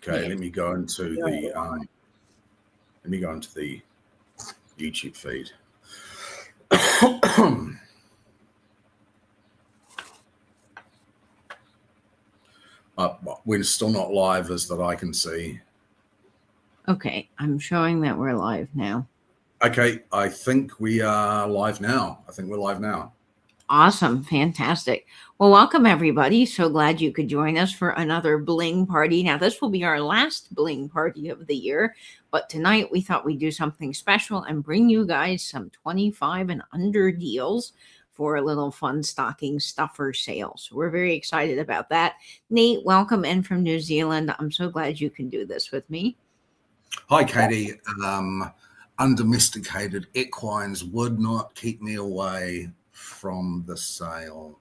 Okay, Yeah. let me go into the YouTube feed. We're still not live as that I can see. Okay, I'm showing that we're live now. Okay, I think we are live now. Awesome, fantastic. Well, welcome everybody. So glad you could join us for another Bling Party. Now, this will be our last Bling Party of the year, but tonight we thought we'd do something special and bring you guys some 25 and under deals for a little fun stocking stuffer sale. So we're very excited about that. Nate, welcome in from New Zealand. I'm so glad you can do this with me. Hi, Katie. Undomesticated equines would not keep me away from the sale.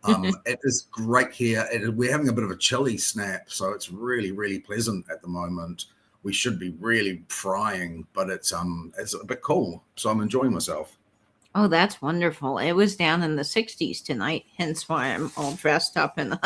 It is great here. We're having a bit of a chilly snap, so it's really, really pleasant at the moment. We should be really frying, but it's a bit cool, so I'm enjoying myself. Oh, that's wonderful. It was down in the 60s tonight, hence why I'm all dressed up in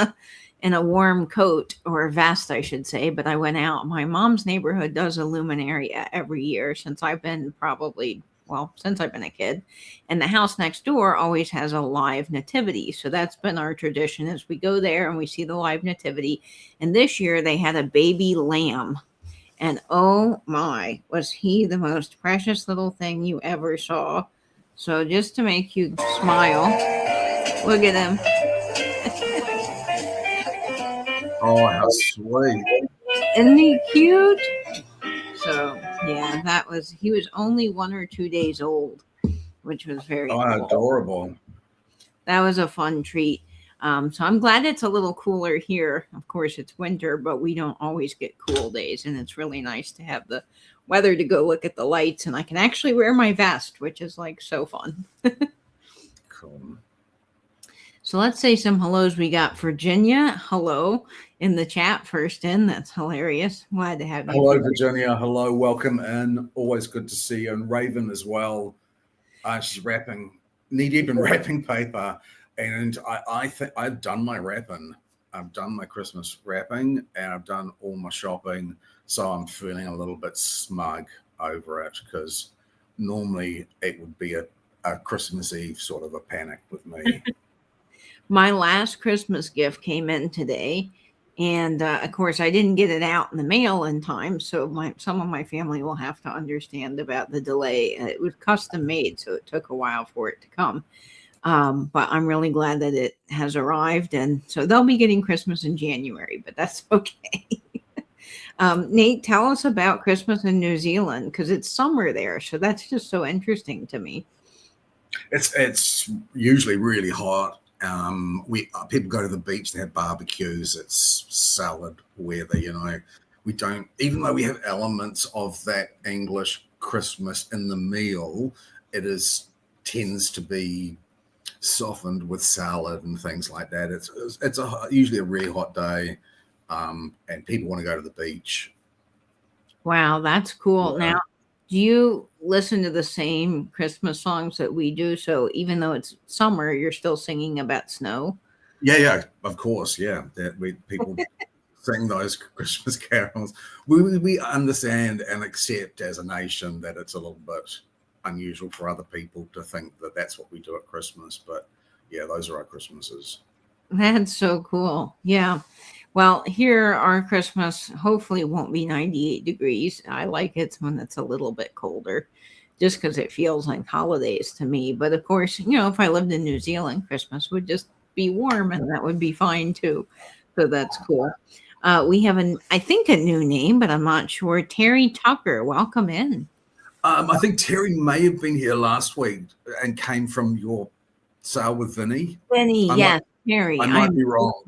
a warm coat, or vest, I should say. But I went out. My mom's neighborhood does a luminaria every year since I've been a kid. And the house next door always has a live nativity. So that's been our tradition, is we go there and we see the live nativity. And this year they had a baby lamb. And oh my, was he the most precious little thing you ever saw. So just to make you smile, look at him. Oh, how sweet. Isn't he cute? So yeah, he was only 1 or 2 days old, which was very cool. Adorable. That was a fun treat. So I'm glad it's a little cooler here. Of course, it's winter, but we don't always get cool days, and it's really nice to have the weather to go look at the lights, and I can actually wear my vest, which is like so fun. Cool. So let's say some hellos. We got Virginia, hello, in the chat first in. That's hilarious. Glad to have you. Hello, Virginia. Hello, welcome in. Always good to see you. And Raven as well. She's knee-deep in wrapping paper. And I think I've done my wrapping. I've done my Christmas wrapping, and I've done all my shopping. So I'm feeling a little bit smug over it, because normally it would be a Christmas Eve sort of a panic with me. My last Christmas gift came in today, and of course I didn't get it out in the mail in time, so some of my family will have to understand about the delay. It was custom made, so it took a while for it to come, but I'm really glad that it has arrived, and so they'll be getting Christmas in January, but that's okay. Nate, tell us about Christmas in New Zealand, because it's summer there, so that's just so interesting to me. It's usually really hot. People go to the beach, they have barbecues, it's salad weather, we don't, even though we have elements of that English Christmas in the meal, tends to be softened with salad and things like that. It's usually a really hot day, and people want to go to the beach. Wow, that's cool. Yeah. Now, do you listen to the same Christmas songs that we do? So even though it's summer, you're still singing about snow? Yeah, of course. Yeah, people sing those Christmas carols. We understand and accept as a nation that it's a little bit unusual for other people to think that that's what we do at Christmas. But yeah, those are our Christmases. That's so cool. Yeah. Well, here our Christmas hopefully won't be 98 degrees. I like it when it's a little bit colder, just because it feels like holidays to me. But of course, if I lived in New Zealand, Christmas would just be warm, and that would be fine too. So that's cool. We have I think a new name, but I'm not sure. Terry Tucker, welcome in. I think Terry may have been here last week and came from your sale with Vinny. Yes, Terry. I might be wrong.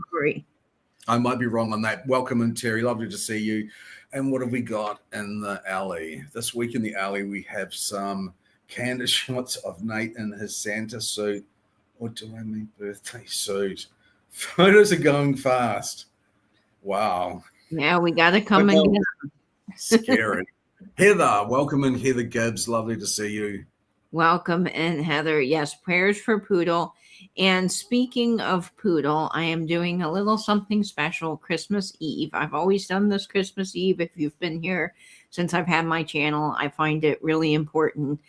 I might be wrong on that. Welcome in, Terry. Lovely to see you. And what have we got in the alley? This week in the alley, we have some candid shots of Nate in his Santa suit. Or do I mean birthday suit? Photos are going fast. Wow. Yeah, we got to come and get them. Scary. Heather, welcome in, Heather Gibbs. Lovely to see you. Welcome in, Heather. Yes, prayers for Poodle. And speaking of Poodle, I am doing a little something special Christmas Eve. I've always done this Christmas Eve. If you've been here since I've had my channel, I find it really important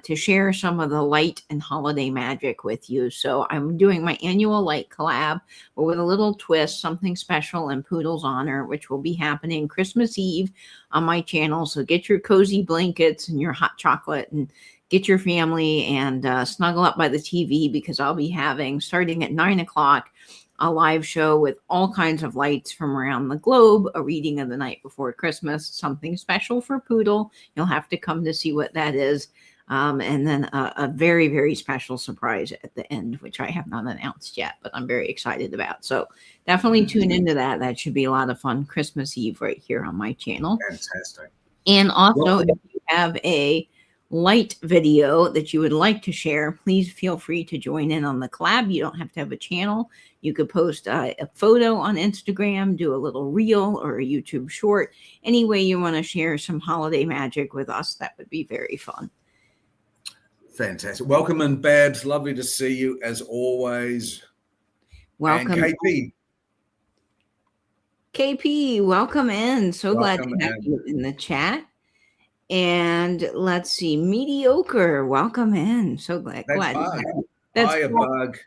to share some of the light and holiday magic with you. So I'm doing my annual light collab, but with a little twist, something special in Poodle's honor, which will be happening Christmas Eve on my channel. So get your cozy blankets and your hot chocolate and get your family and snuggle up by the TV, because I'll be having, starting at 9 o'clock, a live show with all kinds of lights from around the globe, a reading of The Night Before Christmas, something special for Poodle. You'll have to come to see what that is. And then a very, very special surprise at the end, which I have not announced yet, but I'm very excited about. So definitely tune into that. That should be a lot of fun Christmas Eve right here on my channel. Fantastic. And also, if you have a light video that you would like to share, please feel free to join in on the collab. You don't have to have a channel. You could post a photo on Instagram, do a little reel or a YouTube short. Any way you want to share some holiday magic with us, that would be very fun. Fantastic. Welcome in, Babs. Lovely to see you as always. Welcome. And KP. KP, welcome in. So Welcome glad to have in. you in the chat. And let's see, Mediocre, welcome in. So glad. That's Bug. Hiya, Bug.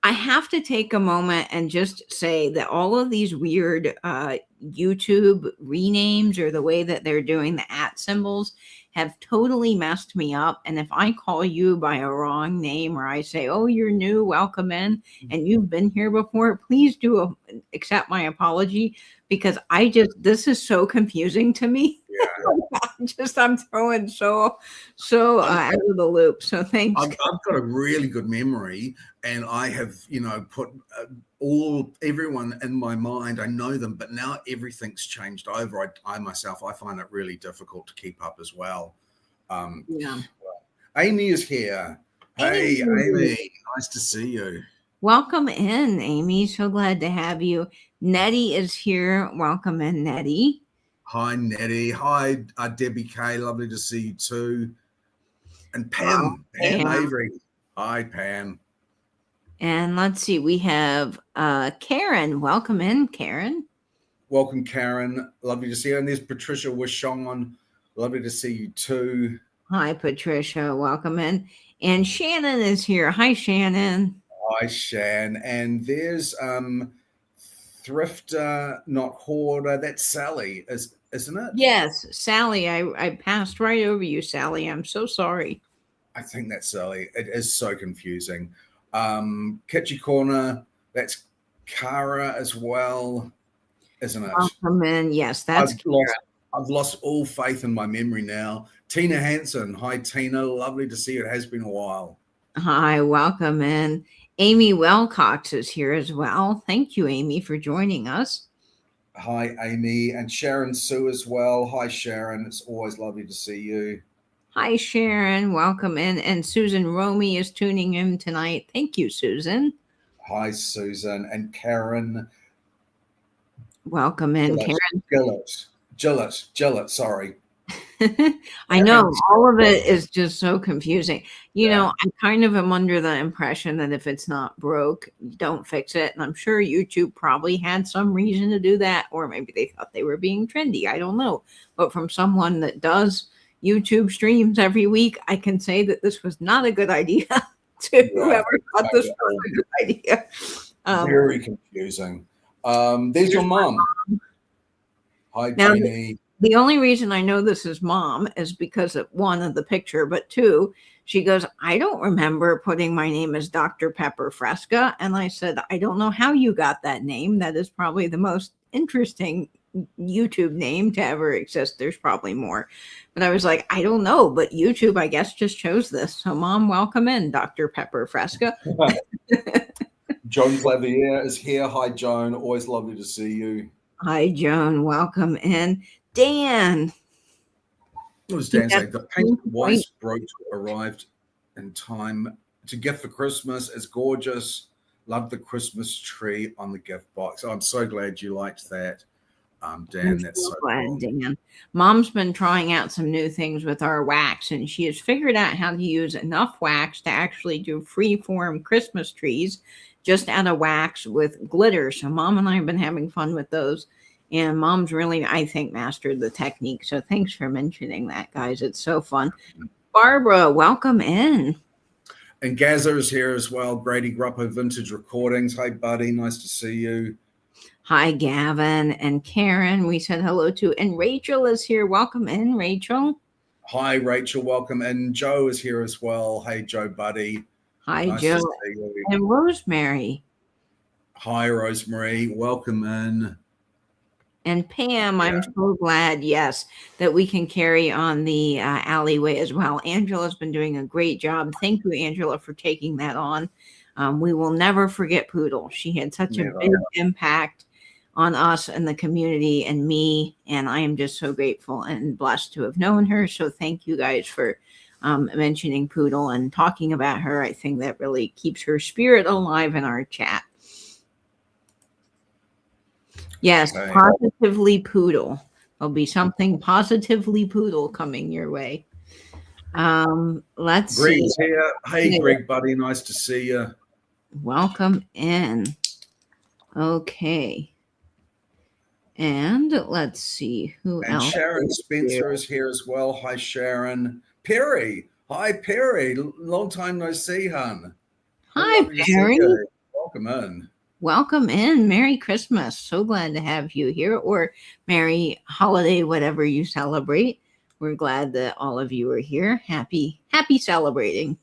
I have to take a moment and just say that all of these weird YouTube renames, or the way that they're doing the @ symbols, have totally messed me up. And if I call you by a wrong name, or I say, oh, you're new, welcome in, and you've been here before, please do accept my apology, because this is so confusing to me. Yeah. I'm throwing so out of the loop. So thanks. I've got a really good memory, and I have, put everyone in my mind. I know them, but now everything's changed over. I myself, I find it really difficult to keep up as well. Yeah. Amy is here. Hey, Amy, nice to see you. Welcome in, Amy. So glad to have you. Nettie is here. Welcome in, Nettie. Hi, Nettie. Hi, Debbie K. Lovely to see you too. And Pam, Pam Avery. Hi, Pam. And let's see, we have Karen. Welcome in, Karen. Welcome, Karen. Lovely to see you. And there's Patricia Wishon. Lovely to see you too. Hi, Patricia. Welcome in. And Shannon is here. Hi, Shannon. Hi, Shan. And there's Thrifter, not Hoarder. That's Sally, isn't it? Yes, Sally. I passed right over you, Sally. I'm so sorry. I think that's Sally. It is so confusing. Kitschy Corner, that's Cara as well, isn't it? Welcome in. Yes, that's I've lost all faith in my memory now. Tina Hansen. Hi, Tina. Lovely to see you. It has been a while. Hi, welcome in. Amy Wellcox is here as well. Thank you, Amy, for joining us. Hi, Amy. And Sharon Sue as well. Hi, Sharon. It's always lovely to see you. Hi, Sharon. Welcome in. And Susan Romy is tuning in tonight. Thank you, Susan. Hi, Susan. And Karen. Welcome in, Karen. Gillett, sorry. I know all of it is just so confusing. You know, I kind of am under the impression that if it's not broke, don't fix it. And I'm sure YouTube probably had some reason to do that, or maybe they thought they were being trendy. I don't know. But from someone that does YouTube streams every week, I can say that this was not a good idea to whoever thought this was a good idea. Very confusing. There's your mom. Hi, Jeannie. The only reason I know this is mom is because of one of the picture, but two, she goes, I don't remember putting my name as Dr. Pepper Fresca. And I said, I don't know how you got that name. That is probably the most interesting YouTube name to ever exist. There's probably more. But I was like, I don't know. But YouTube, I guess, just chose this. So mom, welcome in, Dr. Pepper Fresca. Joan Clavier is here. Hi, Joan. Always lovely to see you. Hi, Joan. Welcome in. Dan. What was Dan saying? The painted white brooch arrived in time to gift for Christmas. It's gorgeous. Love the Christmas tree on the gift box. I'm so glad you liked that. I'm Dan. That's so so glad, cool. Dan. Mom's been trying out some new things with our wax, and she has figured out how to use enough wax to actually do free-form Christmas trees just out of wax with glitter. So Mom and I have been having fun with those. And Mom's really, I think, mastered the technique. So thanks for mentioning that, guys. It's so fun. Barbara, welcome in. And Gazza's here as well. Grady Gruppo Vintage Recordings. Hey, buddy. Nice to see you. Hi, Gavin and Karen. We said hello to, and Rachel is here. Welcome in, Rachel. Hi, Rachel. Welcome. And Joe is here as well. Hey, Joe, buddy. Hi, Nice Joe. to see you. And Rosemary. Hi, Rosemary. Welcome in. And Pam, Yeah. I'm so glad, yes, that we can carry on the alleyway as well. Angela's been doing a great job. Thank you, Angela, for taking that on. We will never forget Poodle. She had such a big impact on us and the community and me, and I am just so grateful and blessed to have known her. So thank you guys for mentioning Poodle and talking about her. I think that really keeps her spirit alive in our chat. Yes, Okay. Positively Poodle. There'll be something Positively Poodle coming your way. Let's Greg's see. here. Hey, Greg, buddy. Nice to see you. Welcome in. Okay. And let's see who And else. Sharon Spencer is here as well. Hi, Sharon. Perry. Hi, Perry. Long time no see, hun. Hi, Lovely to see Perry. you. Welcome in. Welcome in. Merry Christmas. So glad to have you here, or Merry Holiday, whatever you celebrate. We're glad that all of you are here. Happy celebrating.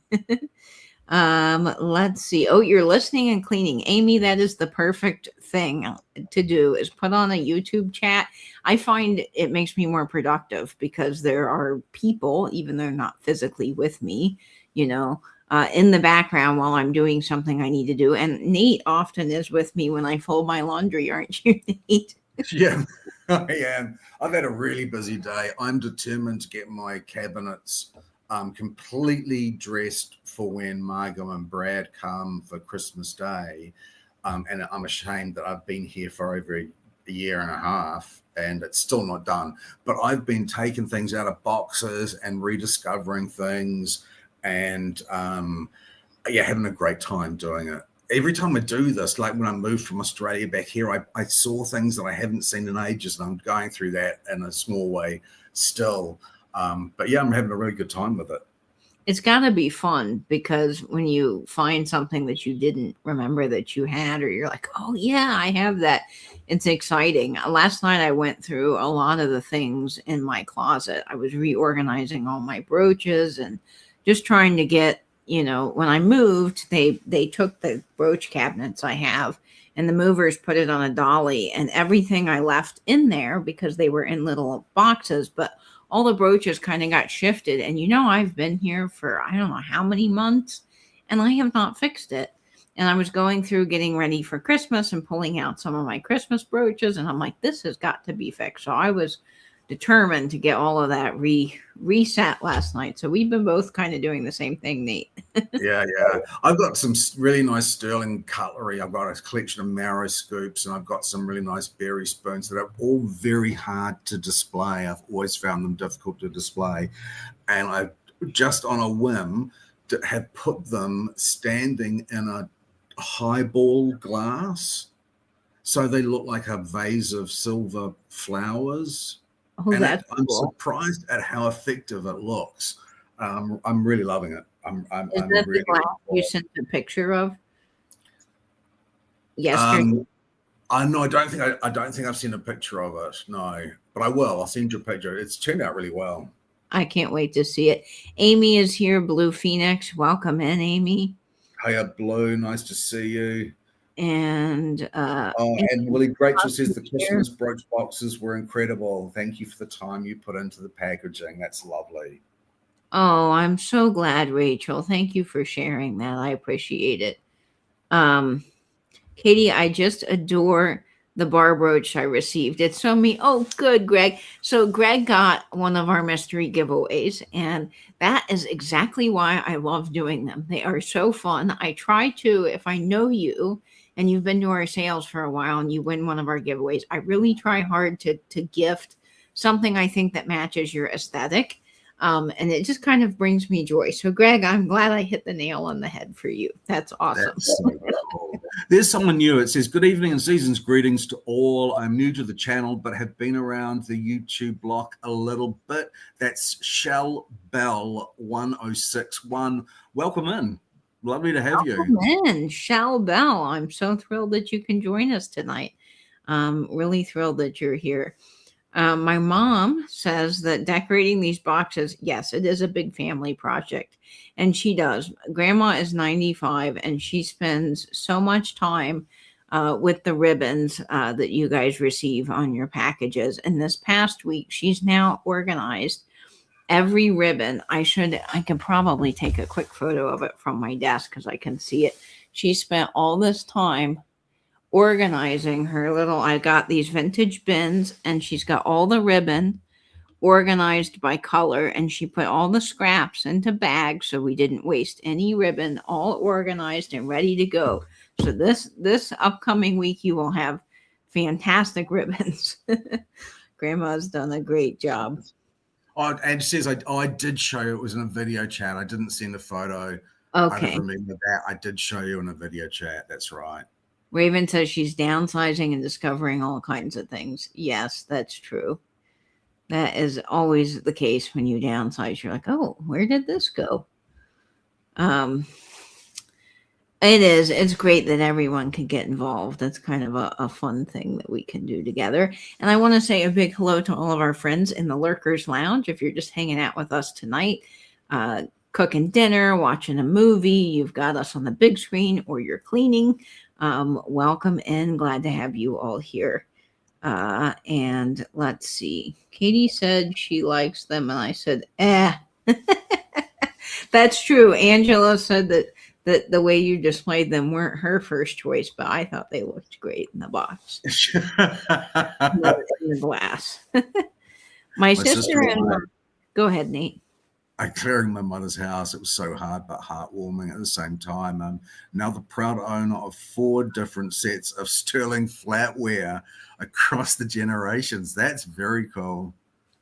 Let's see. Oh, you're listening and cleaning. Amy, that is the perfect thing to do, is put on a YouTube chat. I find it makes me more productive because there are people, even though they're not physically with me, in the background while I'm doing something I need to do. And Nate often is with me when I fold my laundry, aren't you, Nate? Yeah, I am. I've had a really busy day. I'm determined to get my cabinets completely dressed for when Margot and Brad come for Christmas Day. And I'm ashamed that I've been here for over a year and a half and it's still not done. But I've been taking things out of boxes and rediscovering things and having a great time doing it. Every time I do this, like when I moved from Australia back here, I saw things that I haven't seen in ages, and I'm going through that in a small way still. But yeah, I'm having a really good time with it. It's got to be fun because when you find something that you didn't remember that you had, or you're like, oh yeah, I have that. It's exciting. Last night I went through a lot of the things in my closet. I was reorganizing all my brooches and just trying to get, when I moved, they took the brooch cabinets I have and the movers put it on a dolly, and everything I left in there because they were in little boxes, but all the brooches kind of got shifted. And I've been here for I don't know how many months and I have not fixed it. And I was going through getting ready for Christmas and pulling out some of my Christmas brooches, and I'm like, this has got to be fixed. So I was determined to get all of that reset last night. So we've been both kind of doing the same thing, Nate. Yeah. I've got some really nice sterling cutlery. I've got a collection of marrow scoops, and I've got some really nice berry spoons that are all very hard to display. I've always found them difficult to display. And I just on a whim have put them standing in a highball glass. So they look like a vase of silver flowers. Oh, and that's I'm cool. surprised at how effective it looks. I'm really loving it. I'm that really the glass you sent a picture of yesterday? No, I don't think I've seen a picture of it. No, but I will. I'll send you a picture. It's turned out really well. I can't wait to see it. Amy is here. Blue Phoenix, welcome in, Amy. Hiya, Blue. Nice to see you. And and Willie Rachel says the Christmas brooch boxes were incredible. Thank you for the time you put into the packaging. That's lovely. Oh, I'm so glad, Rachel. Thank you for sharing that. I appreciate it. Katie, I just adore the bar brooch I received. It's so me. Oh, good, Greg. So Greg got one of our mystery giveaways, and that is exactly why I love doing them. They are so fun. I try to, if I know you and you've been to our sales for a while and you win one of our giveaways, I really try hard to gift something I think that matches your aesthetic. And it just kind of brings me joy. So, Greg, I'm glad I hit the nail on the head for you. That's awesome. That's so cool. There's someone new. It says, good evening and season's greetings to all. I'm new to the channel, but have been around the YouTube block a little bit. That's Shell Bell 1061. Welcome in. Lovely to have you. Welcome in, Shell Bell. I'm so thrilled that you can join us tonight. Really thrilled that you're here. My mom says that decorating these boxes, yes, it is a big family project. And she does. Grandma is 95 and she spends so much time with the ribbons that you guys receive on your packages. And this past week, she's now organized every ribbon. I could probably take a quick photo of it from my desk because I can see it. She spent all this time organizing her little, I got these vintage bins and she's got all the ribbon organized by color, and she put all the scraps into bags so we didn't waste any ribbon, all organized and ready to go. So this upcoming week you will have fantastic ribbons. Grandma's done a great job. Oh, and says I did show you, it was in a video chat. I didn't send a photo. Okay. I don't remember that. I did show you in a video chat. That's right. Raven says she's downsizing and discovering all kinds of things. Yes, that's true. That is always the case when you downsize. You're like, oh, where did this go? It's great that everyone can get involved. That's kind of a fun thing that we can do together. And I want to say a big hello to all of our friends in the Lurkers Lounge. If you're just hanging out with us tonight, cooking dinner, watching a movie, you've got us on the big screen, or you're cleaning, welcome in. Glad to have you all here. And let's see. Katie said she likes them, and I said, That's true. Angela said that the way you displayed them weren't her first choice, but I thought they looked great in the box. In the glass. My sister and go ahead, Nate. Clearing my mother's house, it was so hard but heartwarming at the same time. Now the proud owner of 4 different sets of sterling flatware across the generations. That's very cool.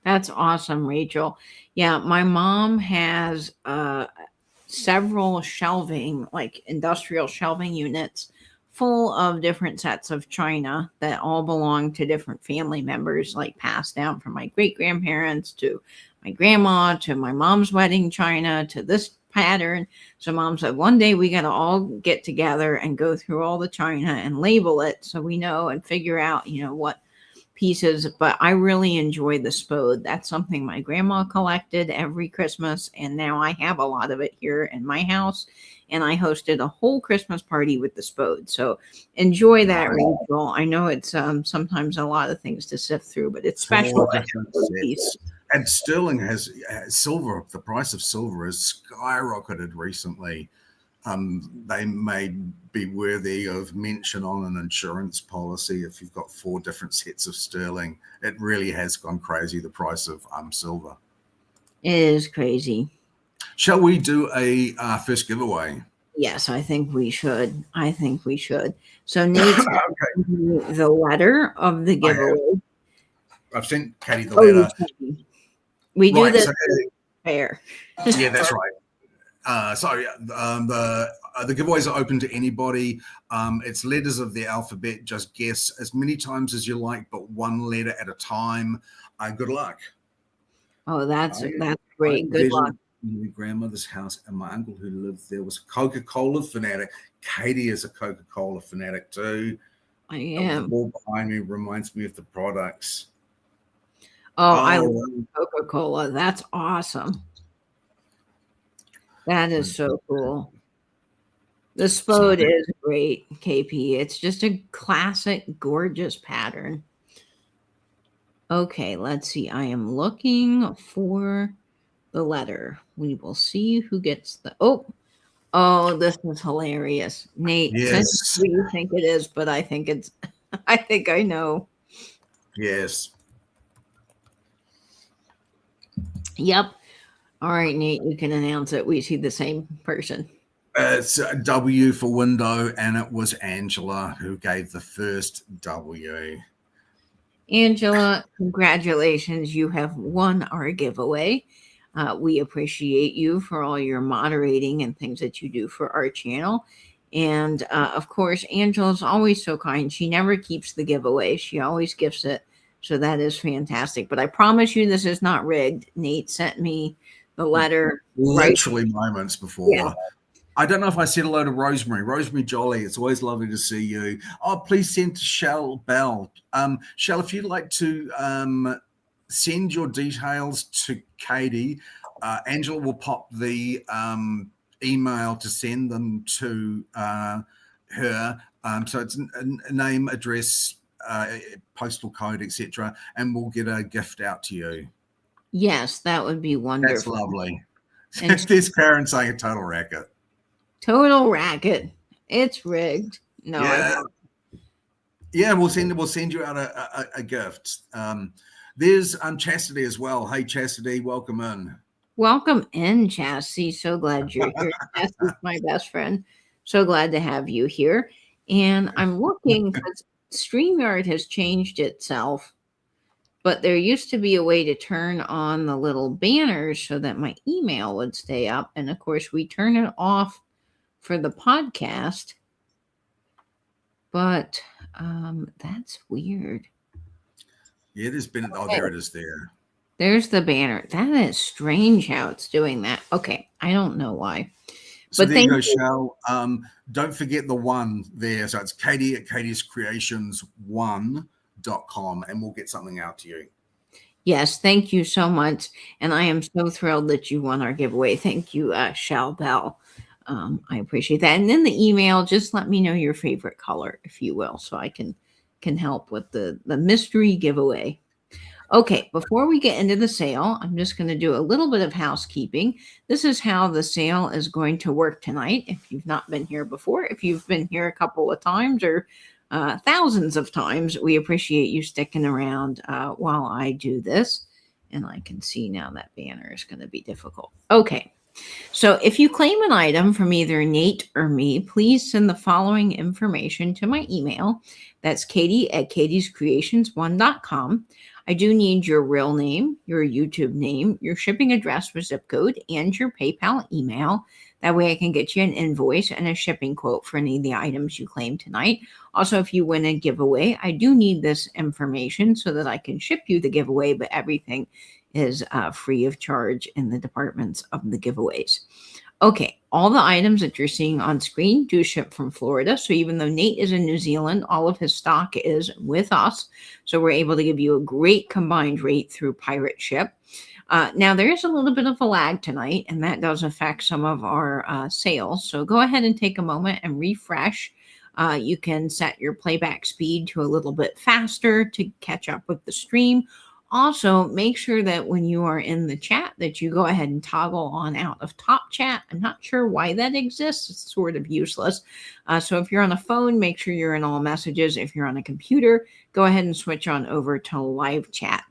That's awesome, Rachel. Yeah, my mom has several shelving, like industrial shelving units full of different sets of china that all belong to different family members, like passed down from my great grandparents to my grandma to my mom's wedding china to this pattern. So mom said one day we got to all get together and go through all the china and label it so we know and figure out, what pieces. But I really enjoy the Spode. That's something my grandma collected every Christmas, and now I have a lot of it here in my house, and I hosted a whole Christmas party with the Spode. So enjoy that, Rachel. I know it's sometimes a lot of things to sift through, but it's special. And sterling has silver. The price of silver has skyrocketed recently. They may be worthy of mention on an insurance policy if you've got 4 different sets of sterling. It really has gone crazy, the price of silver. It is crazy. Shall we do a first giveaway? Yes, I think we should. So Nate, okay. The letter of the giveaway. I've sent Katie the letter. We do this fair. Yeah, that's right. Sorry, the giveaways are open to anybody. It's letters of the alphabet. Just guess as many times as you like, but 1 letter at a time. Good luck. Oh, that's great. Good luck. My grandmother's house, and my uncle who lived there was a Coca-Cola fanatic. Katie is a Coca-Cola fanatic too. I am. The wall behind me reminds me of the products. Oh, I love Coca-Cola. That's awesome. That is so cool. The Spode is great, KP. It's just a classic, gorgeous pattern. Okay, let's see. I am looking for the letter. We will see who gets the... Oh, this is hilarious. Nate, yes. What do you think it is? But I think it's... I think I know. Yes. Yep. All right, Nate, you can announce it. We see the same person. It's a W for window, and it was Angela who gave the first W. Angela, congratulations. You have won our giveaway. We appreciate you for all your moderating and things that you do for our channel. And of course, Angela's always so kind. She never keeps the giveaway, she always gifts it. So that is fantastic. But I promise you, this is not rigged. Nate sent me the letter. Literally moments before. Yeah. I don't know if I said hello to Rosemary. Rosemary Jolly, it's always lovely to see you. Oh, please send to Shell Bell. Shell, if you'd like to send your details to Katie, Angela will pop the email to send them to her. So it's a name, address, postal code, etc., and we'll get a gift out to you. Yes, that would be wonderful. That's lovely. And there's Karen saying a total racket. Total racket. It's rigged. No. Yeah, we'll send you out a gift. There's Chastity as well. Hey, Chastity, welcome in. Welcome in, Chastity. So glad you're here. Chastity's my best friend. So glad to have you here. And I'm looking because StreamYard has changed itself, but there used to be a way to turn on the little banners so that my email would stay up. And of course, we turn it off for the podcast, but that's weird. Yeah, there's been there it is there. There's the banner. That is strange how it's doing that. Okay, I don't know why. So but there you go, Shell. Don't forget the one there. So it's Katie at katiescreations1.com, and we'll get something out to you. Yes, thank you so much. And I am so thrilled that you won our giveaway. Thank you, Shell Bell. I appreciate that. And in the email, just let me know your favorite color, if you will, so I can help with the mystery giveaway. Okay, before we get into the sale, I'm just going to do a little bit of housekeeping. This is how the sale is going to work tonight. If you've not been here before, if you've been here a couple of times or thousands of times, we appreciate you sticking around while I do this. And I can see now that banner is going to be difficult. Okay. So if you claim an item from either Nate or me, please send the following information to my email. That's Katie at katiescreations1.com. I do need your real name, your YouTube name, your shipping address with zip code, and your PayPal email. That way I can get you an invoice and a shipping quote for any of the items you claim tonight. Also, if you win a giveaway, I do need this information so that I can ship you the giveaway, but everything is free of charge in the departments of the giveaways. Okay, all the items that you're seeing on screen do ship from Florida. So even though Nate is in New Zealand, all of his stock is with us. So we're able to give you a great combined rate through Pirate Ship. Now, there is a little bit of a lag tonight, and that does affect some of our sales. So go ahead and take a moment and refresh. You can set your playback speed to a little bit faster to catch up with the stream. Also, make sure that when you are in the chat that you go ahead and toggle on out of top chat. I'm not sure why that exists. It's sort of useless. So if you're on a phone, make sure you're in all messages. If you're on a computer, go ahead and switch on over to live chat.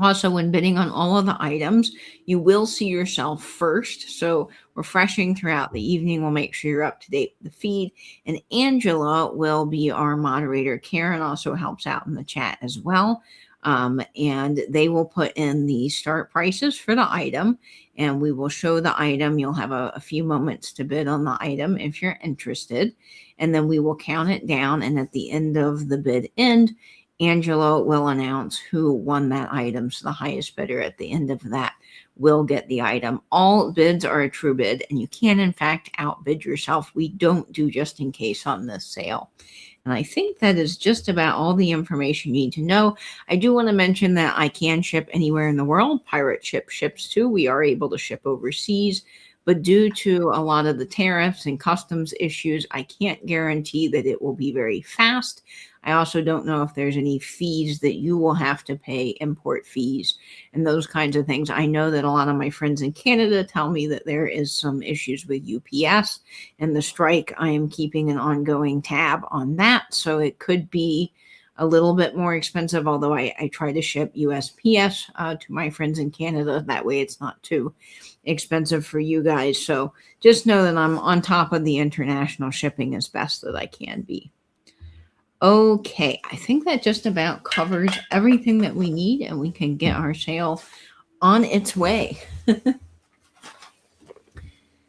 Also, when bidding on all of the items, you will see yourself first. So refreshing throughout the evening will make sure you're up to date with the feed. And Angela will be our moderator. Karen also helps out in the chat as well. And they will put in the start prices for the item, and we will show the item. You'll have a few moments to bid on the item if you're interested, and then we will count it down. And at the end of the bid end, Angela will announce who won that item. So the highest bidder at the end of that will get the item. All bids are a true bid, and you can, in fact, outbid yourself. We don't do just in case on this sale. And I think that is just about all the information you need to know. I do want to mention that I can ship anywhere in the world. Pirate Ship ships too. We are able to ship overseas. But due to a lot of the tariffs and customs issues, I can't guarantee that it will be very fast. I also don't know if there's any fees that you will have to pay, import fees and those kinds of things. I know that a lot of my friends in Canada tell me that there is some issues with UPS and the strike. I am keeping an ongoing tab on that. So it could be a little bit more expensive, although I try to ship USPS to my friends in Canada. That way it's not too expensive for you guys. So just know that I'm on top of the international shipping as best that I can be. Okay, I think that just about covers everything that we need, and we can get our sale on its way.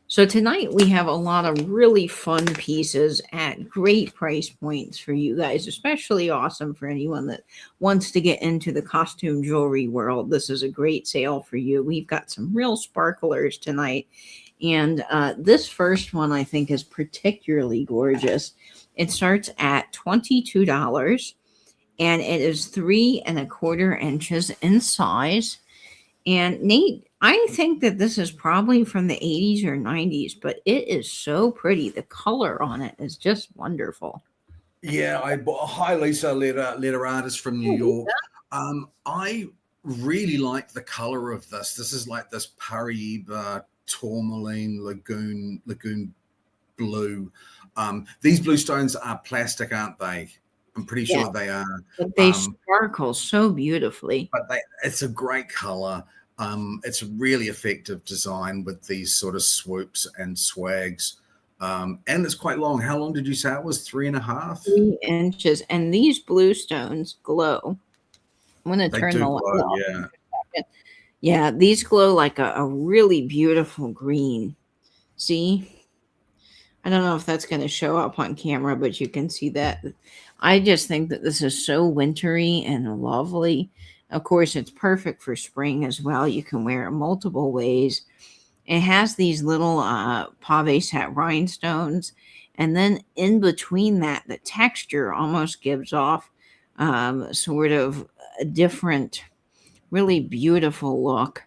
So tonight we have a lot of really fun pieces at great price points for you guys, especially awesome for anyone that wants to get into the costume jewelry world. This is a great sale for you. We've got some real sparklers tonight. And this first one I think is particularly gorgeous. It starts at $22 and it is 3¼ inches in size. And Nate, I think that this is probably from the 80s or 90s, but it is so pretty. The color on it is just wonderful. Yeah, I bought. Hi, Lisa, letter artist from New York. I really like the color of this. This is like this Paraiba tourmaline lagoon blue. These blue stones are plastic, aren't they? I'm pretty sure they are. But they sparkle so beautifully. But it's a great color. It's a really effective design with these sort of swoops and swags. And it's quite long. How long did you say it was? 3.5? 3 inches. And these blue stones glow. I'm going to turn the light off. Yeah. Yeah, these glow like a really beautiful green. See? I don't know if that's going to show up on camera, but you can see that. I just think that this is so wintry and lovely. Of course, it's perfect for spring as well. You can wear it multiple ways. It has these little pave set rhinestones. And then in between that, the texture almost gives off sort of a different, really beautiful look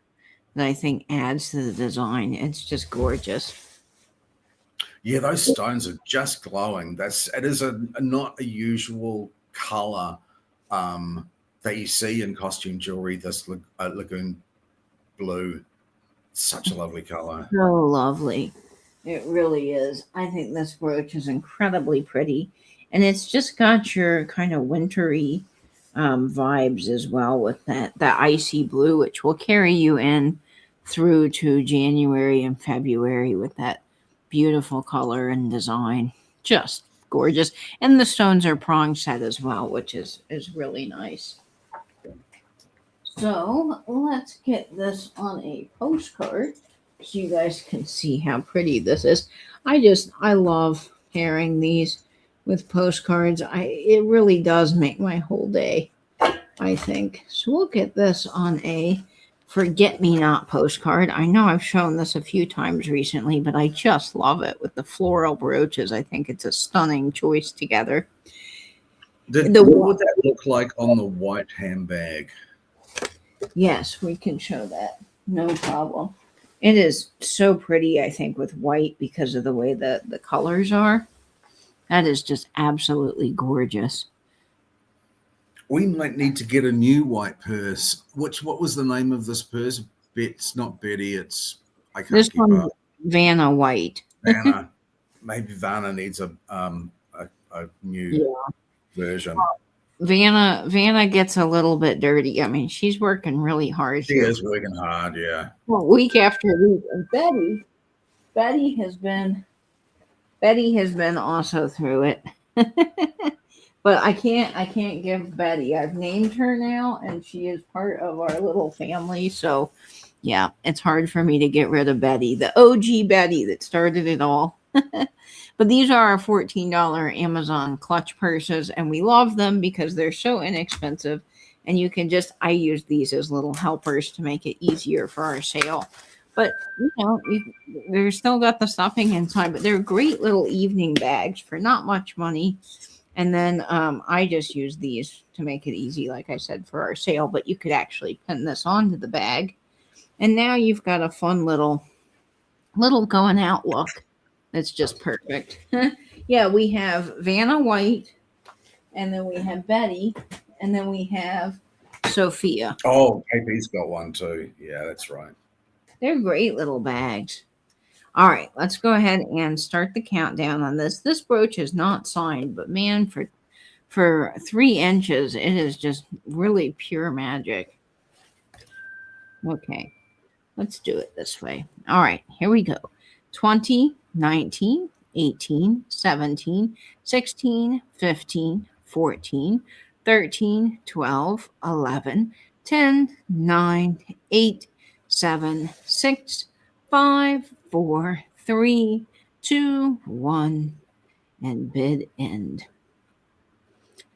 that I think adds to the design. It's just gorgeous. Yeah, those stones are just glowing. It is not a usual color that you see in costume jewelry. This lagoon blue, such a lovely color. So lovely, it really is. I think this brooch is incredibly pretty, and it's just got your kind of wintry vibes as well with that icy blue, which will carry you in through to January and February with that beautiful color and design. Just gorgeous. And the stones are prong set as well, which is really nice. So let's get this on a postcard so you guys can see how pretty this is. I love pairing these with postcards. It really does make my whole day, I think. So we'll get this on a forget-me-not postcard. I know I've shown this a few times recently, but I just love it with the floral brooches. I think it's a stunning choice together. What would that look like on the white handbag? Yes, we can show that. No problem. It is so pretty, I think, with white because of the way the colors are. That is just absolutely gorgeous. We might need to get a new white purse. What was the name of this purse? It's not Betty. I can't this keep one, up. Vanna White. Vanna. Maybe Vanna needs a new version. Vanna gets a little bit dirty. I mean, she's working really hard. She is working hard, yeah. Well, week after week. And Betty has been also through it. But I can't give Betty. I've named her now, and she is part of our little family. So, yeah, it's hard for me to get rid of Betty, the OG Betty that started it all. But these are our $14 Amazon clutch purses, and we love them because they're so inexpensive. And you can I use these as little helpers to make it easier for our sale. But, they're still got the stuffing inside, but they're great little evening bags for not much money. And then I just use these to make it easy, like I said, for our sale. But you could actually pin this onto the bag. And now you've got a fun little going out look. That's just perfect. Yeah, we have Vanna White, and then we have Betty, and then we have Sophia. Oh, KP's got one too. Yeah, that's right. They're great little bags. All right, let's go ahead and start the countdown on this. This brooch is not signed, but man, for for 3 inches, it is just really pure magic. Okay, let's do it this way. All right, here we go. 20, 19, 18, 17, 16, 15, 14, 13, 12, 11, 10, 9, 8, 7, 6, 5, 4, 3, 2, 1, and bid end.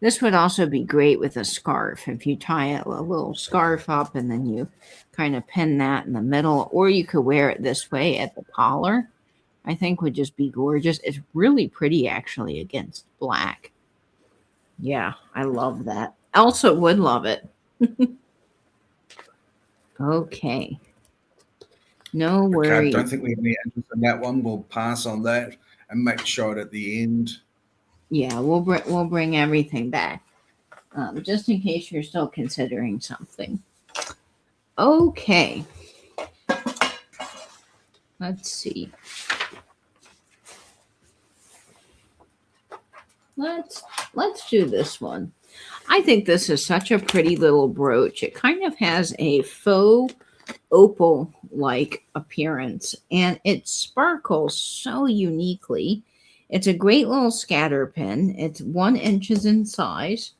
This would also be great with a scarf. If you tie a little scarf up and then you kind of pin that in the middle, or you could wear it this way at the collar, I think would just be gorgeous. It's really pretty actually against black. Yeah, I love that. Elsa would love it. Okay. No worries. Okay, I don't think we have any interest in that one. We'll pass on that and make sure at the end. Yeah, we'll bring everything back, just in case you're still considering something. Okay. Let's see. Let's do this one. I think this is such a pretty little brooch. It kind of has a faux opal-like appearance, and it sparkles so uniquely. It's a great little scatter pin. It's 1 inch in size,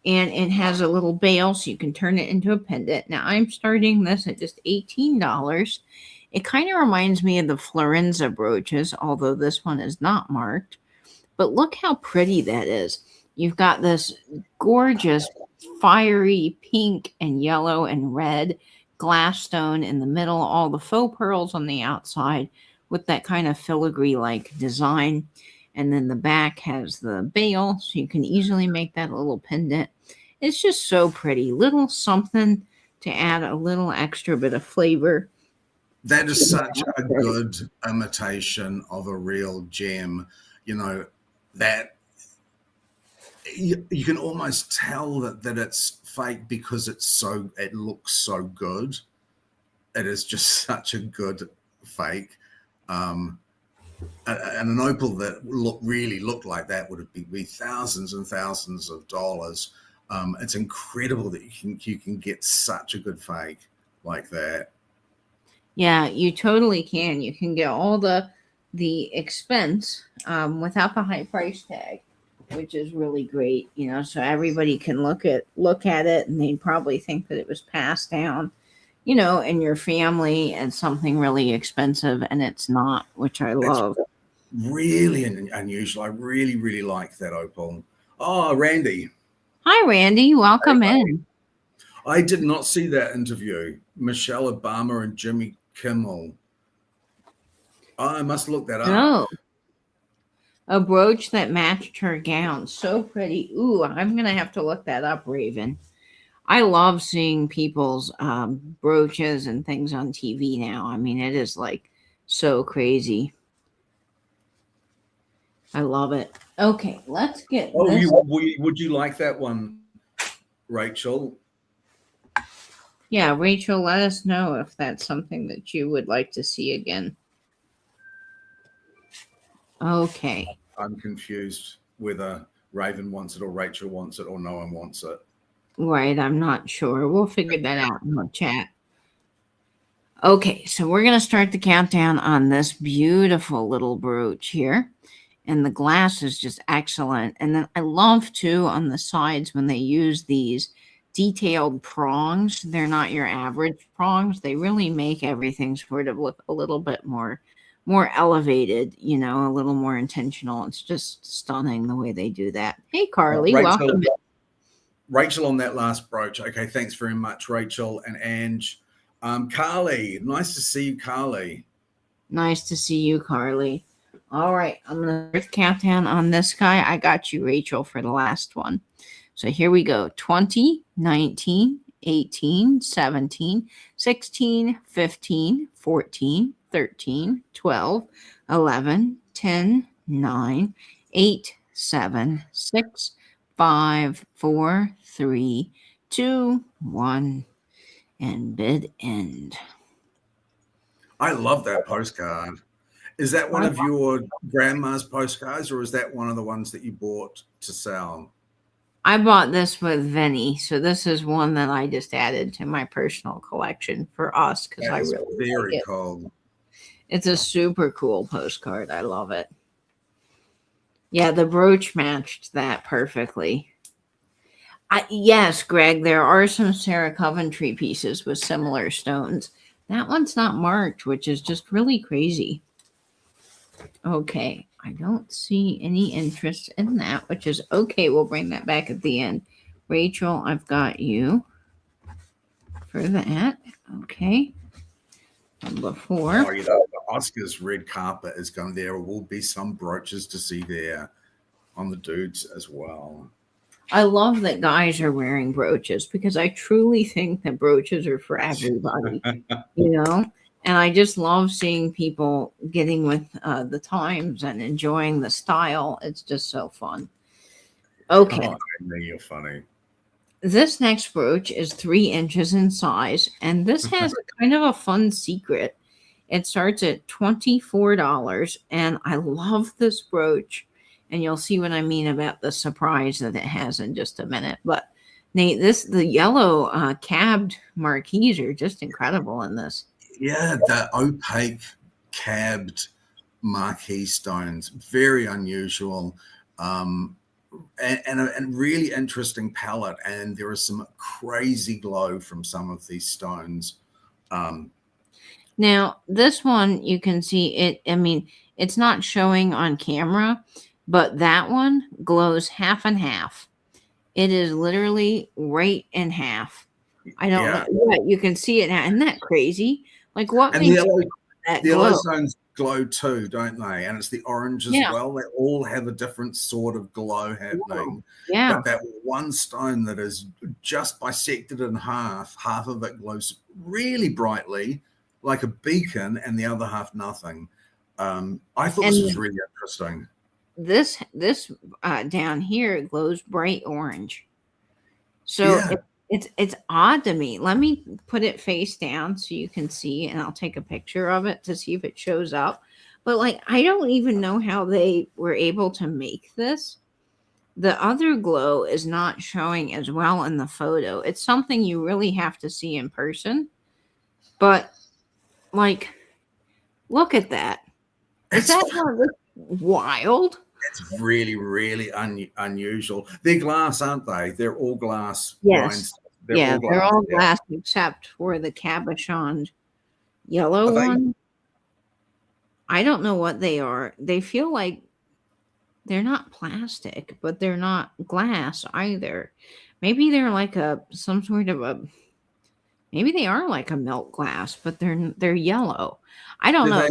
and it has a little bail so you can turn it into a pendant. Now, I'm starting this at just $18. It kind of reminds me of the Florenza brooches, although this one is not marked. But look how pretty that is. You've got this gorgeous fiery pink and yellow and red glass stone in the middle, all the faux pearls on the outside with that kind of filigree-like design. And then the back has the bail, so you can easily make that a little pendant. It's just so pretty. Little something to add a little extra bit of flavor. That is such a good imitation of a real gem. You know, that you can almost tell that it's fake because it looks so good. It is just such a good fake. And an opal that really looked like that would be thousands and thousands of dollars. It's incredible that you can get such a good fake like that. Yeah, you totally can. You can get all the expense without the high price tag, which is really great. You know, so everybody can look at it, and they'd probably think that it was passed down, you know, in your family as something really expensive, and it's not, which I love. It's really unusual. I really, really like that opal. Oh, Randy. Hi, Randy. Welcome in. I did not see that interview. Michelle Obama and Jimmy Kimmel. I must look that up. No. A brooch that matched her gown. So pretty. Ooh, I'm going to have to look that up, Raven. I love seeing people's brooches and things on TV now. I mean, it is like so crazy. I love it. Okay, let's get. Would you like that one, Rachel? Yeah, Rachel, let us know if that's something that you would like to see again. Okay. I'm confused whether Raven wants it or Rachel wants it or no one wants it. Right, I'm not sure. We'll figure that out in the chat. Okay, so we're going to start the countdown on this beautiful little brooch here. And the glass is just excellent. And then I love, too, on the sides when they use these detailed prongs. They're not your average prongs. They really make everything sort of look a little bit more elevated, you know, a little more intentional. It's just stunning the way they do that. Hey, Carly, welcome. Rachel on that last brooch. Okay, thanks very much, Rachel and Ange. Carly, nice to see you, Carly. Nice to see you, Carly. All right, I'm going to countdown on this guy. I got you, Rachel, for the last one. So here we go. 20, 19, 18, 17, 16, 15, 14, 13, 12, 11, 10, 9, 8, 7, 6, 5, 4, 3, 2, 1, and bid end. I love that postcard. Is that one of your grandma's postcards, or is that one of the ones that you bought to sell? I bought this with Vinny, so this is one that I just added to my personal collection for us because That I is really like very it. cool. It's a super cool postcard. I love it. Yeah, the brooch matched that perfectly. Yes, Greg, there are some Sarah Coventry pieces with similar stones. That one's not marked, which is just really crazy. Okay, I don't see any interest in that, which is okay. We'll bring that back at the end. Rachel, I've got you for that. Okay. Number 4. Oh, you know, the Oscars red carpet is going. There will be some brooches to see there on the dudes as well. I love that guys are wearing brooches because I truly think that brooches are for everybody, you know? And I just love seeing people getting with the times and enjoying the style. It's just so fun. Okay. Oh, you're funny. This next brooch is 3 inches in size, and this has kind of a fun secret. It starts at $24, and I love this brooch, and you'll see what I mean about the surprise that it has in just a minute. But Nate, the yellow cabbed marquees are just incredible in this. Yeah, the opaque cabbed marquee stones, very unusual. And a really interesting palette, and there is some crazy glow from some of these stones. Now, this one you can see it. I mean, it's not showing on camera, but that one glows half and half. It is literally right in half. I don't know. Yeah, you can see it now. Isn't that crazy? Like, what and makes that the yellow stones glow too, don't they? And it's the orange as well. They all have a different sort of glow happening. Yeah. But that one stone that is just bisected in half of it glows really brightly, like a beacon, and the other half nothing. I thought this was really interesting. This down here glows bright orange. So it's odd to me. Let me put it face down so you can see, and I'll take a picture of it to see if it shows up. But like, I don't even know how they were able to make this. The other glow is not showing as well in the photo. It's something you really have to see in person. But like, look at that. Is that not wild? It's really, really unusual. They're glass, aren't they? They're all glass. Yes. They're all glass except for the cabochon yellow one. I don't know what they are. They feel like they're not plastic, but they're not glass either. Maybe they're like some sort of a. Maybe they are like a milk glass, but they're yellow. I don't know.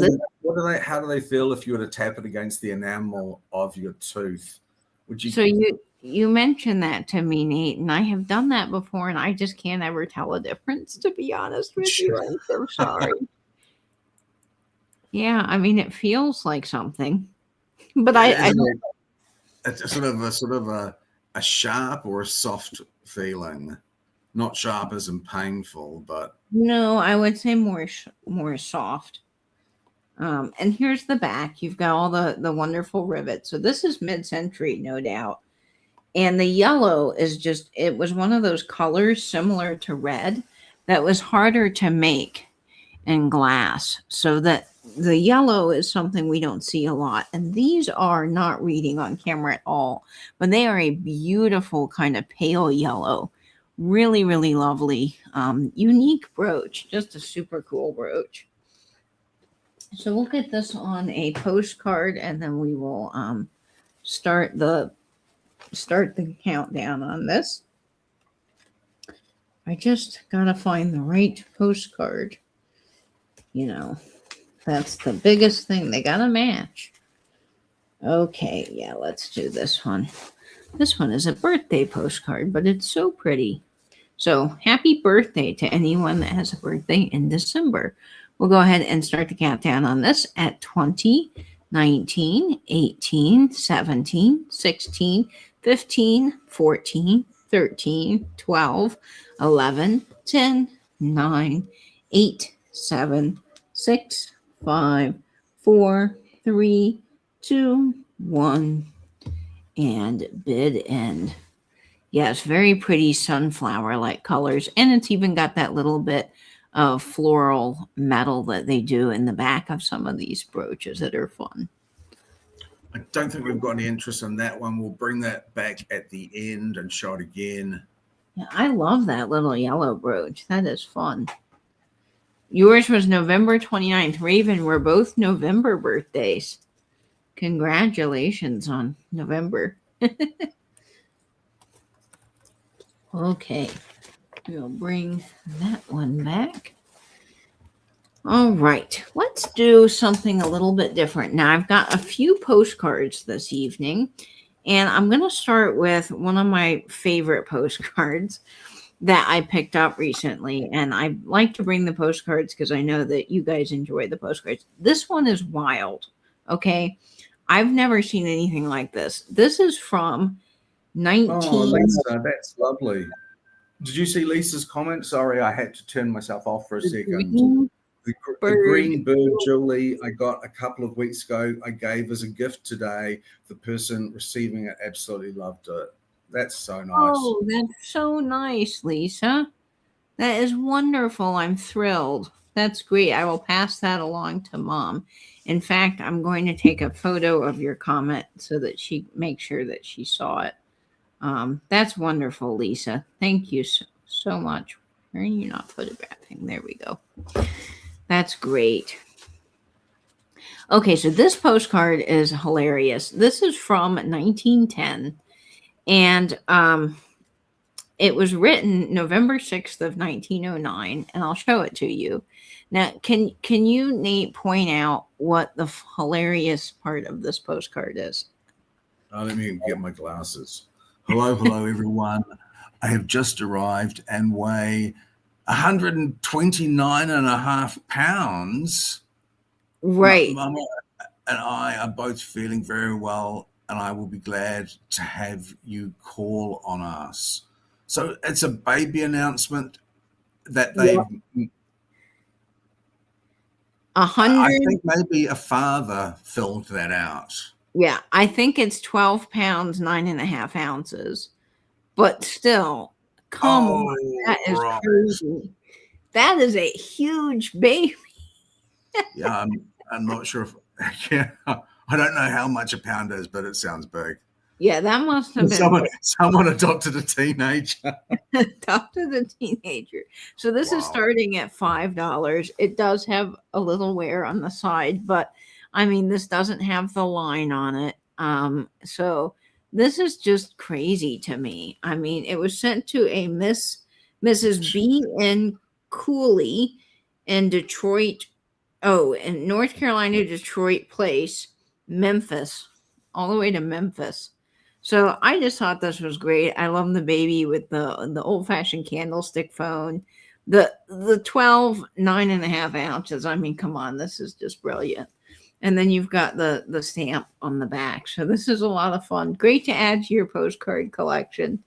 How do they feel if you were to tap it against the enamel of your tooth? Would you? So you mentioned that to me, Nate, and I have done that before, and I just can't ever tell a difference. To be honest with you, I'm so sorry. Yeah, I mean, it feels like something, but I don't. It's sort of a sharp or a soft feeling. Not sharp as in painful, but no, I would say more soft. And here's the back. You've got all the wonderful rivets. So this is mid-century, no doubt. And the yellow is just, it was one of those colors similar to red that was harder to make in glass. So that the yellow is something we don't see a lot. And these are not reading on camera at all, but they are a beautiful kind of pale yellow. Really, really lovely, unique brooch. Just a super cool brooch. So we'll get this on a postcard, and then we will start the countdown on this. I just gotta find the right postcard. You know, that's the biggest thing. They gotta match. Okay, yeah, let's do this one. This one is a birthday postcard, but it's so pretty. So happy birthday to anyone that has a birthday in December. We'll go ahead and start the countdown on this at 20, 19, 18, 17, 16, 15, 14, 13, 12, 11, 10, 9, 8, 7, 6, 5, 4, 3, 2, 1, and bid end. Yes, very pretty sunflower like colors. And it's even got that little bit of floral metal that they do in the back of some of these brooches that are fun. I don't think we've got any interest in that one. We'll bring that back at the end and show it again. Yeah, I love that little yellow brooch. That is fun. Yours was November 29th. Raven, we're both November birthdays. Congratulations on November. Okay, we'll bring that one back. All right, let's do something a little bit different. Now, I've got a few postcards this evening, and I'm going to start with one of my favorite postcards that I picked up recently. And I like to bring the postcards because I know that you guys enjoy the postcards. This one is wild, okay? I've never seen anything like this. This is from 19... Oh, Lisa, that's lovely. Did you see Lisa's comment? Sorry, I had to turn myself off for a second. The green bird, Julie, I got a couple of weeks ago. I gave as a gift today. The person receiving it absolutely loved it. That's so nice. Oh, that's so nice, Lisa. That is wonderful. I'm thrilled. That's great. I will pass that along to Mom. In fact, I'm going to take a photo of your comment so that she makes sure that she saw it. That's wonderful, Lisa. Thank you so much. Are you not photographing? There we go. That's great. Okay, so this postcard is hilarious. This is from 1910, and it was written November 6th of 1909, and I'll show it to you. Now, can you, Nate, point out what the hilarious part of this postcard is? Let me get my glasses. Hello, everyone. I have just arrived and weigh 129.5 pounds. Right. Mama and I are both feeling very well, and I will be glad to have you call on us. So it's a baby announcement that they... I think maybe a father filled that out. Yeah, I think it's 12 pounds, 9.5 ounces. But still, come on, that is crazy. That is a huge baby. Yeah, I'm not sure if I don't know how much a pound is, but it sounds big. Yeah, that must have been someone adopted a teenager. Adopted a teenager. So this is starting at $5. It does have a little wear on the side, but I mean, this doesn't have the line on it. So this is just crazy to me. I mean, it was sent to a Mrs. B.N. Cooley in Detroit. Oh, in North Carolina, Detroit Place, Memphis, all the way to Memphis. So I just thought this was great. I love the baby with the old-fashioned candlestick phone. The 12, 9.5 ounces. I mean, come on, this is just brilliant. And then you've got the stamp on the back. So this is a lot of fun. Great to add to your postcard collection.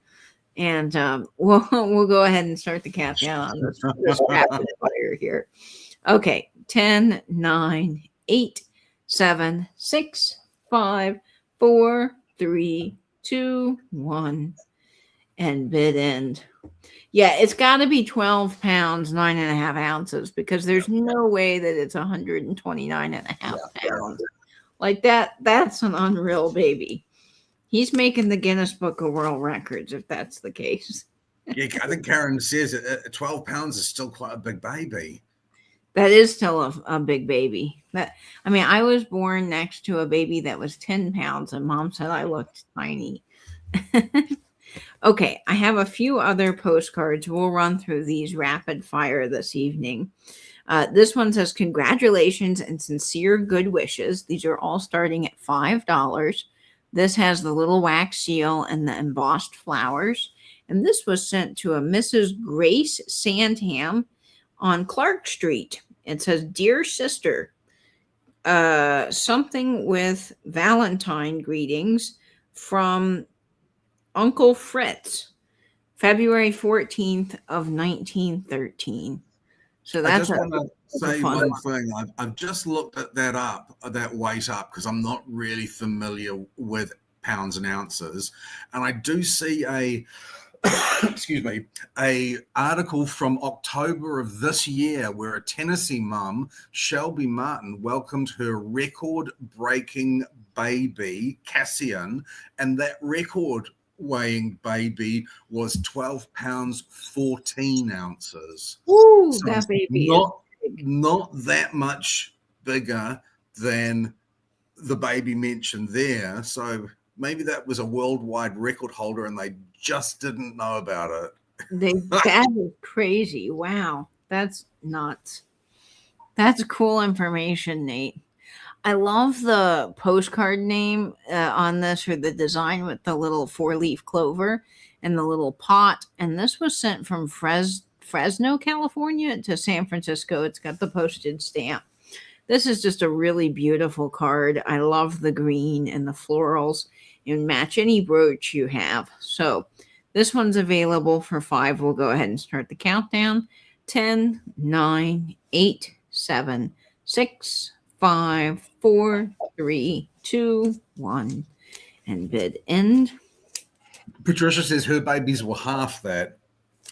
And we'll go ahead and start the countdown on this rapid fire here. Okay, 10, 9, 8, 7, 6, 5, 4, 3, 2, 1, and bid end. Yeah, it's got to be 12 pounds, 9.5 ounces, because there's no way that it's 129.5 pounds. Like that's an unreal baby. He's making the Guinness Book of World Records if that's the case. Yeah, I think Karen says that 12 pounds is still quite a big baby. That is still a big baby. I mean, I was born next to a baby that was 10 pounds, and Mom said I looked tiny. Okay, I have a few other postcards. We'll run through these rapid fire this evening. This one says, congratulations and sincere good wishes. These are all starting at $5. This has the little wax seal and the embossed flowers. And this was sent to a Mrs. Grace Sandham on Clark Street. It says, dear sister, something with Valentine greetings from Uncle Fritz, February 14th of 1913. So that's I just want to say one thing. I've just looked at that weight up, because I'm not really familiar with pounds and ounces. And I do see a excuse me, a article from October of this year where a Tennessee mum, Shelby Martin, welcomed her record-breaking baby, Cassian, and that record-weighing baby was 12 pounds, 14 ounces. Ooh, So that baby not that much bigger than the baby mentioned there. So maybe that was a worldwide record holder and they just didn't know about it. That is crazy. Wow. That's nuts. That's cool information, Nate. I love the postcard name on this, or the design with the little 4-leaf clover and the little pot. And this was sent from Fresno, California to San Francisco. It's got the postage stamp. This is just a really beautiful card. I love the green and the florals, and match any brooch you have. So this one's available for $5. We'll go ahead and start the countdown. 10, 9, 8, 7, 6, 5, 4, 3, 2, 1, and bid end. Patricia says her babies were half that.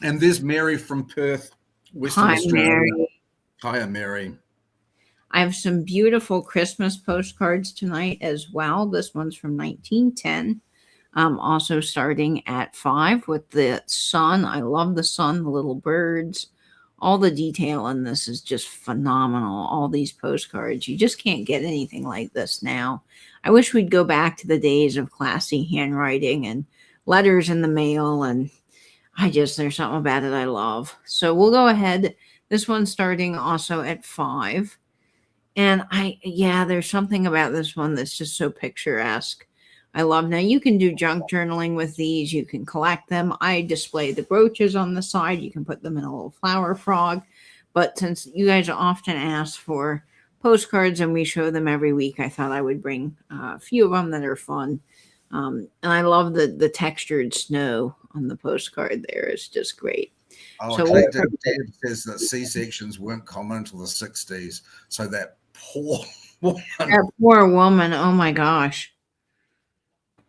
And there's Mary from Perth, Western Australia. Mary. Hiya, Mary. I have some beautiful Christmas postcards tonight as well. This one's from 1910. Also starting at 5 with the sun. I love the sun, the little birds. All the detail in this is just phenomenal. All these postcards. You just can't get anything like this now. I wish we'd go back to the days of classy handwriting and letters in the mail. And there's something about it I love. So we'll go ahead. This one's starting also at 5. And there's something about this one that's just so picturesque. I love. Now you can do junk journaling with these. You can collect them. I display the brooches on the side. You can put them in a little flower frog. But since you guys often ask for postcards and we show them every week, I thought I would bring a few of them that are fun. And I love the textured snow on the postcard there. It's just great. Oh, so David says that C-sections weren't common until the 60s. So that poor woman. That poor woman. Oh, my gosh.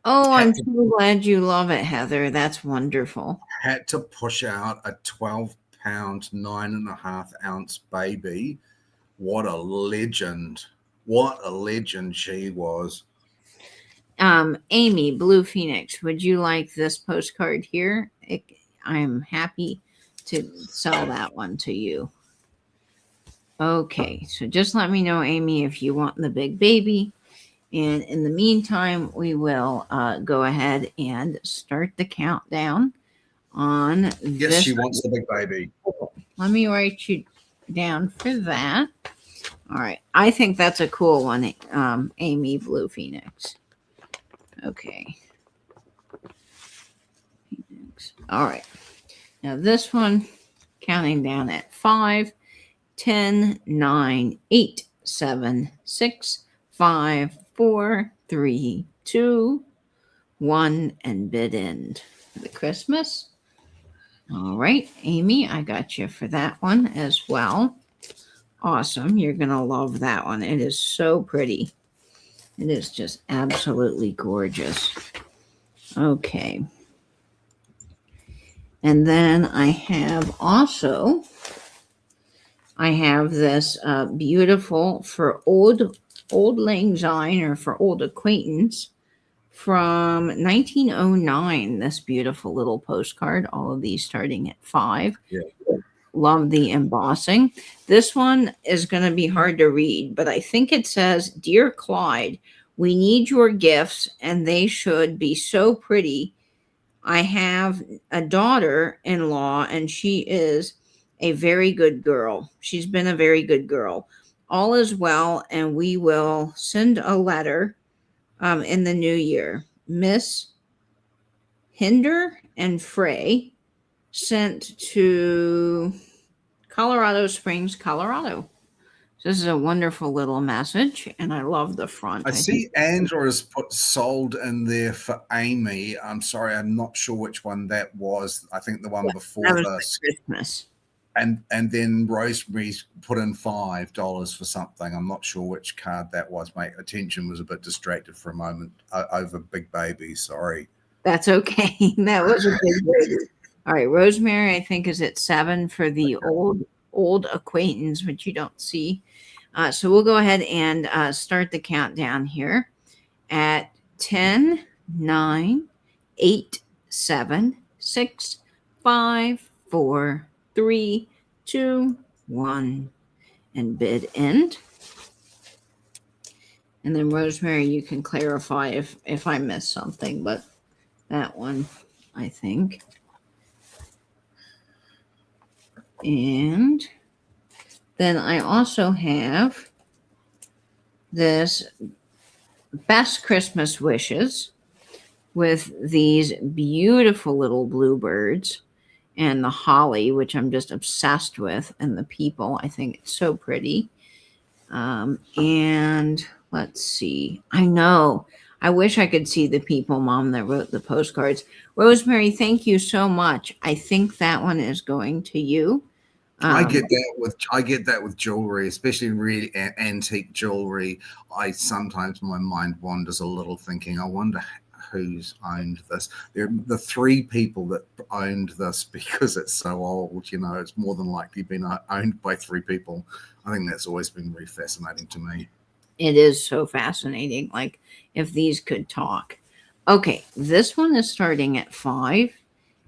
Oh, I'm so glad you love it, Heather. That's wonderful. Had to push out a 12-pound, 9.5-ounce baby. What a legend. What a legend she was. Amy, Blue Phoenix, would you like this postcard here? I'm happy to sell that one to you. Okay, so just let me know, Amy, if you want the big baby. And in the meantime, we will go ahead and start the countdown on this. Yes, she wants the big baby. Let me write you down for that. All right. I think that's a cool one, Amy Blue Phoenix. Okay. All right. Now this one, counting down at 5, 10, 9, 8, 7, 6, 5, 4, 3, 2, 1, and bid end for the Christmas. All right, Amy, I got you for that one as well. Awesome. You're going to love that one. It is so pretty. It is just absolutely gorgeous. Okay. And then I have this beautiful for Old Lang Syne, or for old acquaintance, from 1909. This beautiful little postcard. All of these starting at 5. Yeah. Love the embossing. This one is going to be hard to read, but I think it says, "Dear Clyde, we need your gifts and they should be so pretty. I have a daughter-in-law and she is a very good girl. She's been a very good girl. All is well, and we will send a letter in the new year. Miss Hinder and Frey, sent to Colorado Springs, Colorado." So this is a wonderful little message, and I love the front. I see Andrew has put sold in there for Amy. I'm sorry, I'm not sure which one that was. I think the one before that was this. Christmas. and then Rosemary's put in $5 for something. I'm not sure which card that was. My attention was a bit distracted for a moment over Big Baby. Sorry. That's okay. That was a big baby. All right, Rosemary, I think, is at 7 for the old acquaintance, which you don't see. So we'll go ahead and start the countdown here at 10, 9, 8, 7, 6, 5, 4, 3, 2, 1, and bid end. And then Rosemary, you can clarify if I missed something, but that one, I think. And then I also have this Best Christmas Wishes with these beautiful little bluebirds and the holly, which I'm just obsessed with, and the people. I think it's so pretty. And let's see. I know. I wish I could see the people, Mom, that wrote the postcards. Rosemary, thank you so much. I think that one is going to you. I get that with jewelry, especially in really antique jewelry. Sometimes my mind wanders a little, thinking, I wonder who's owned this. They're the 3 people that owned this, because it's so old. It's more than likely been owned by 3 people. I think that's always been really fascinating to me. It is so fascinating. Like, if these could talk. Okay, this one is starting at 5,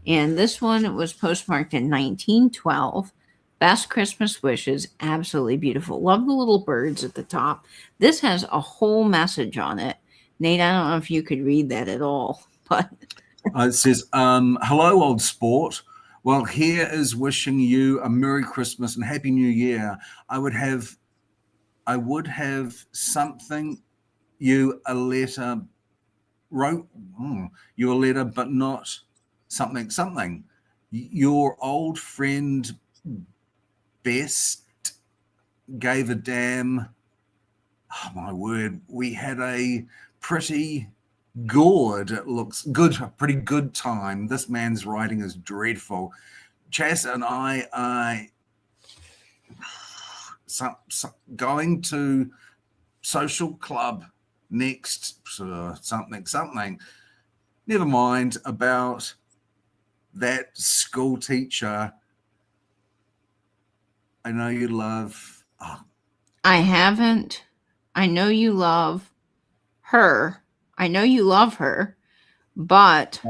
and this one was postmarked in 1912. Best Christmas Wishes, absolutely beautiful. Love the little birds at the top. This has a whole message on it. Nate, I don't know if you could read that at all, but it says, hello, old sport. Well, here is wishing you a Merry Christmas and Happy New Year. I would have something, you a letter, wrote you a letter, but not something. Your old friend Best gave a damn. Oh my word! We had a pretty good. It looks good. A pretty good time. This man's writing is dreadful. Chas and I going to social club next. Something. Never mind about that school teacher. I know you love. I haven't. I know you love her. I know you love her, but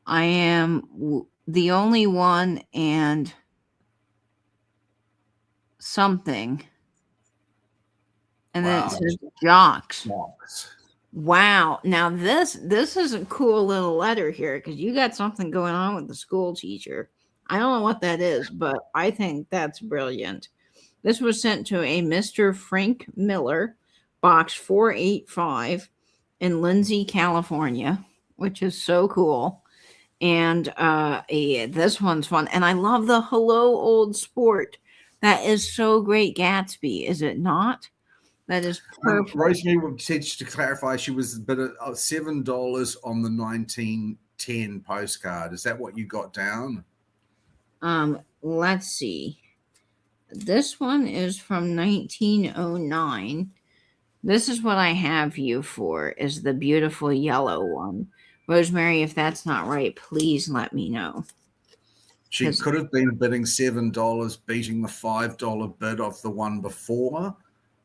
I am the only one and something. And then it says jocks. Wow. Now this is a cool little letter here, because you got something going on with the school teacher. I don't know what that is, but I think that's brilliant. This was sent to a Mr. Frank Miller, box 485 in Lindsay, California, which is so cool. And this one's fun. And I love the hello, old sport. That is so great, Gatsby, is it not? That is perfect. Rosemary said, to clarify, she was bid at $7 on the 1910 postcard. Is that what you got down? Let's see. This one is from 1909. This is what I have you for, is the beautiful yellow one. Rosemary, if that's not right, please let me know. She could have been bidding $7, beating the $5 bid of the one before.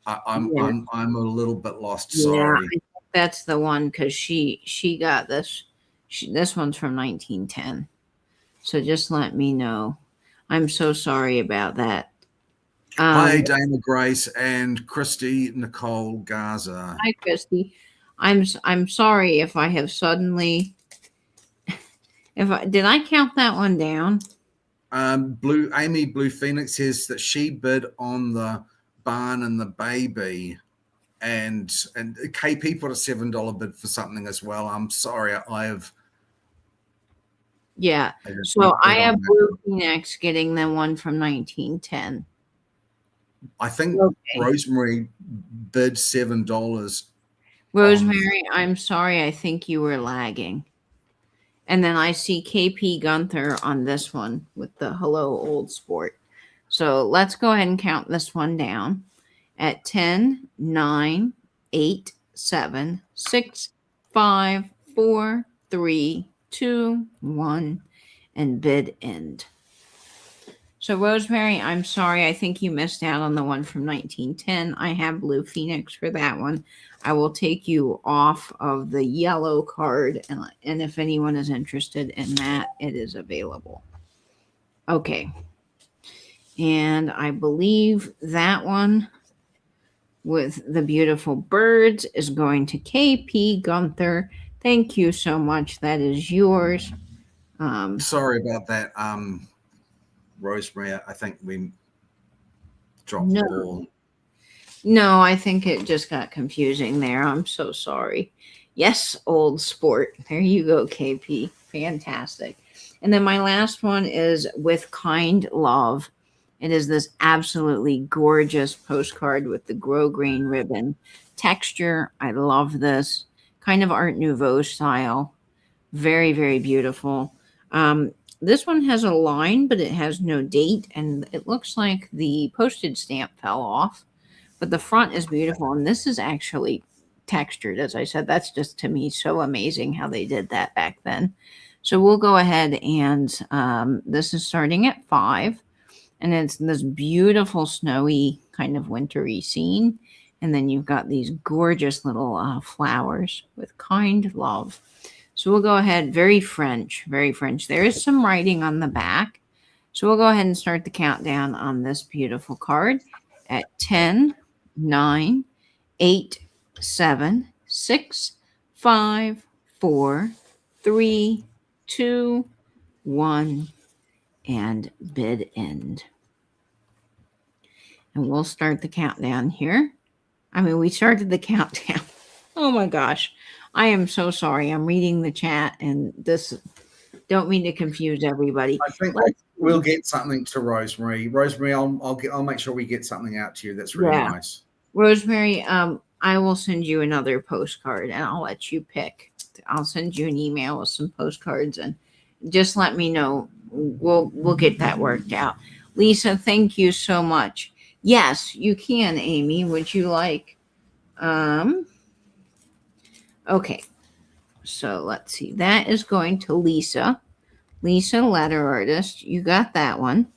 I'm a little bit lost. Sorry. Yeah, that's the one, because she got this. This one's from 1910. So just let me know. I'm so sorry about that. Hi, Dana Grace and Christy Nicole Garza. Hi, Christy. I'm sorry if I have suddenly. Did I count that one down? Amy Blue Phoenix says that she bid on the barn and the baby, and KP put a $7 bid for something as well. I'm sorry, I have. Yeah. So I have Blue Phoenix getting the one from 1910. I think Rosemary bid $7. Rosemary, I'm sorry. I think you were lagging. And then I see KP Gunther on this one with the hello old sport. So let's go ahead and count this one down at 10, 9, 8, 7, 6, 5, 4, 3, 2, 1, and bid end. So, Rosemary, I'm sorry. I think you missed out on the one from 1910. I have Blue Phoenix for that one. I will take you off of the yellow card, and if anyone is interested in that, it is available. Okay. And I believe that one with the beautiful birds is going to KP Gunther. Thank you so much. That is yours. Sorry about that, Rosemary. I think we dropped the ball. No, I think it just got confusing there. I'm so sorry. Yes, old sport. There you go, KP. Fantastic. And then my last one is With Kind Love. It is this absolutely gorgeous postcard with the grosgrain ribbon texture. I love this. Kind of Art Nouveau style. Very, very beautiful. This one has a line, but it has no date, and it looks like the postage stamp fell off. But the front is beautiful, and this is actually textured. As I said, that's just to me so amazing how they did that back then. So we'll go ahead and this is starting at 5, and it's this beautiful snowy kind of wintry scene. And then you've got these gorgeous little flowers with kind love. So we'll go ahead, very French, very French. There is some writing on the back. So we'll go ahead and start the countdown on this beautiful card at 10, 9, 8, 7, 6, 5, 4, 3, 2, 1, and bid end. And we'll start the countdown here. I mean, we started the countdown. Oh my gosh. I am so sorry. I'm reading the chat and this, don't mean to confuse everybody. I think we'll get something to Rosemary. Rosemary, I'll make sure we get something out to you. That's really nice. Rosemary, I will send you another postcard and I'll let you pick. I'll send you an email with some postcards and just let me know. We'll get that worked out. Lisa, thank you so much. Yes, you can, Amy. Would you like? Okay. So let's see. That is going to Lisa. Lisa, letter artist. You got that one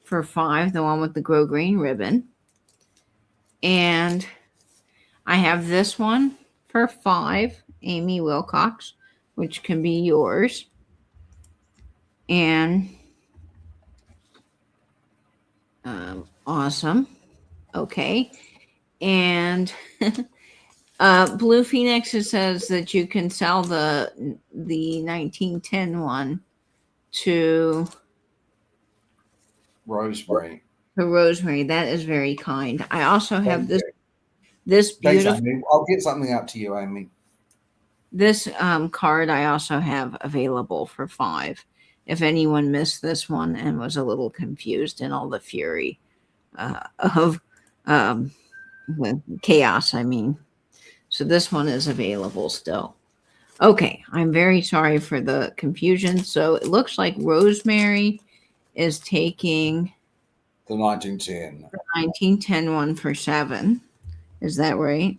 for 5, the one with the grosgrain ribbon. And I have this one for 5, Amy Wilcox, which can be yours. And awesome. Okay. And Blue Phoenix says that you can sell the 1910 one to Rosemary. To Rosemary. That is very kind. I also have this beautiful. Thanks, I'll get something out to you, Amy. This card I also have available for 5. If anyone missed this one and was a little confused in all the fury of with chaos, I mean. So this one is available still. Okay, I'm very sorry for the confusion. So it looks like Rosemary is taking the 1910. The 1910 one for 7. Is that right?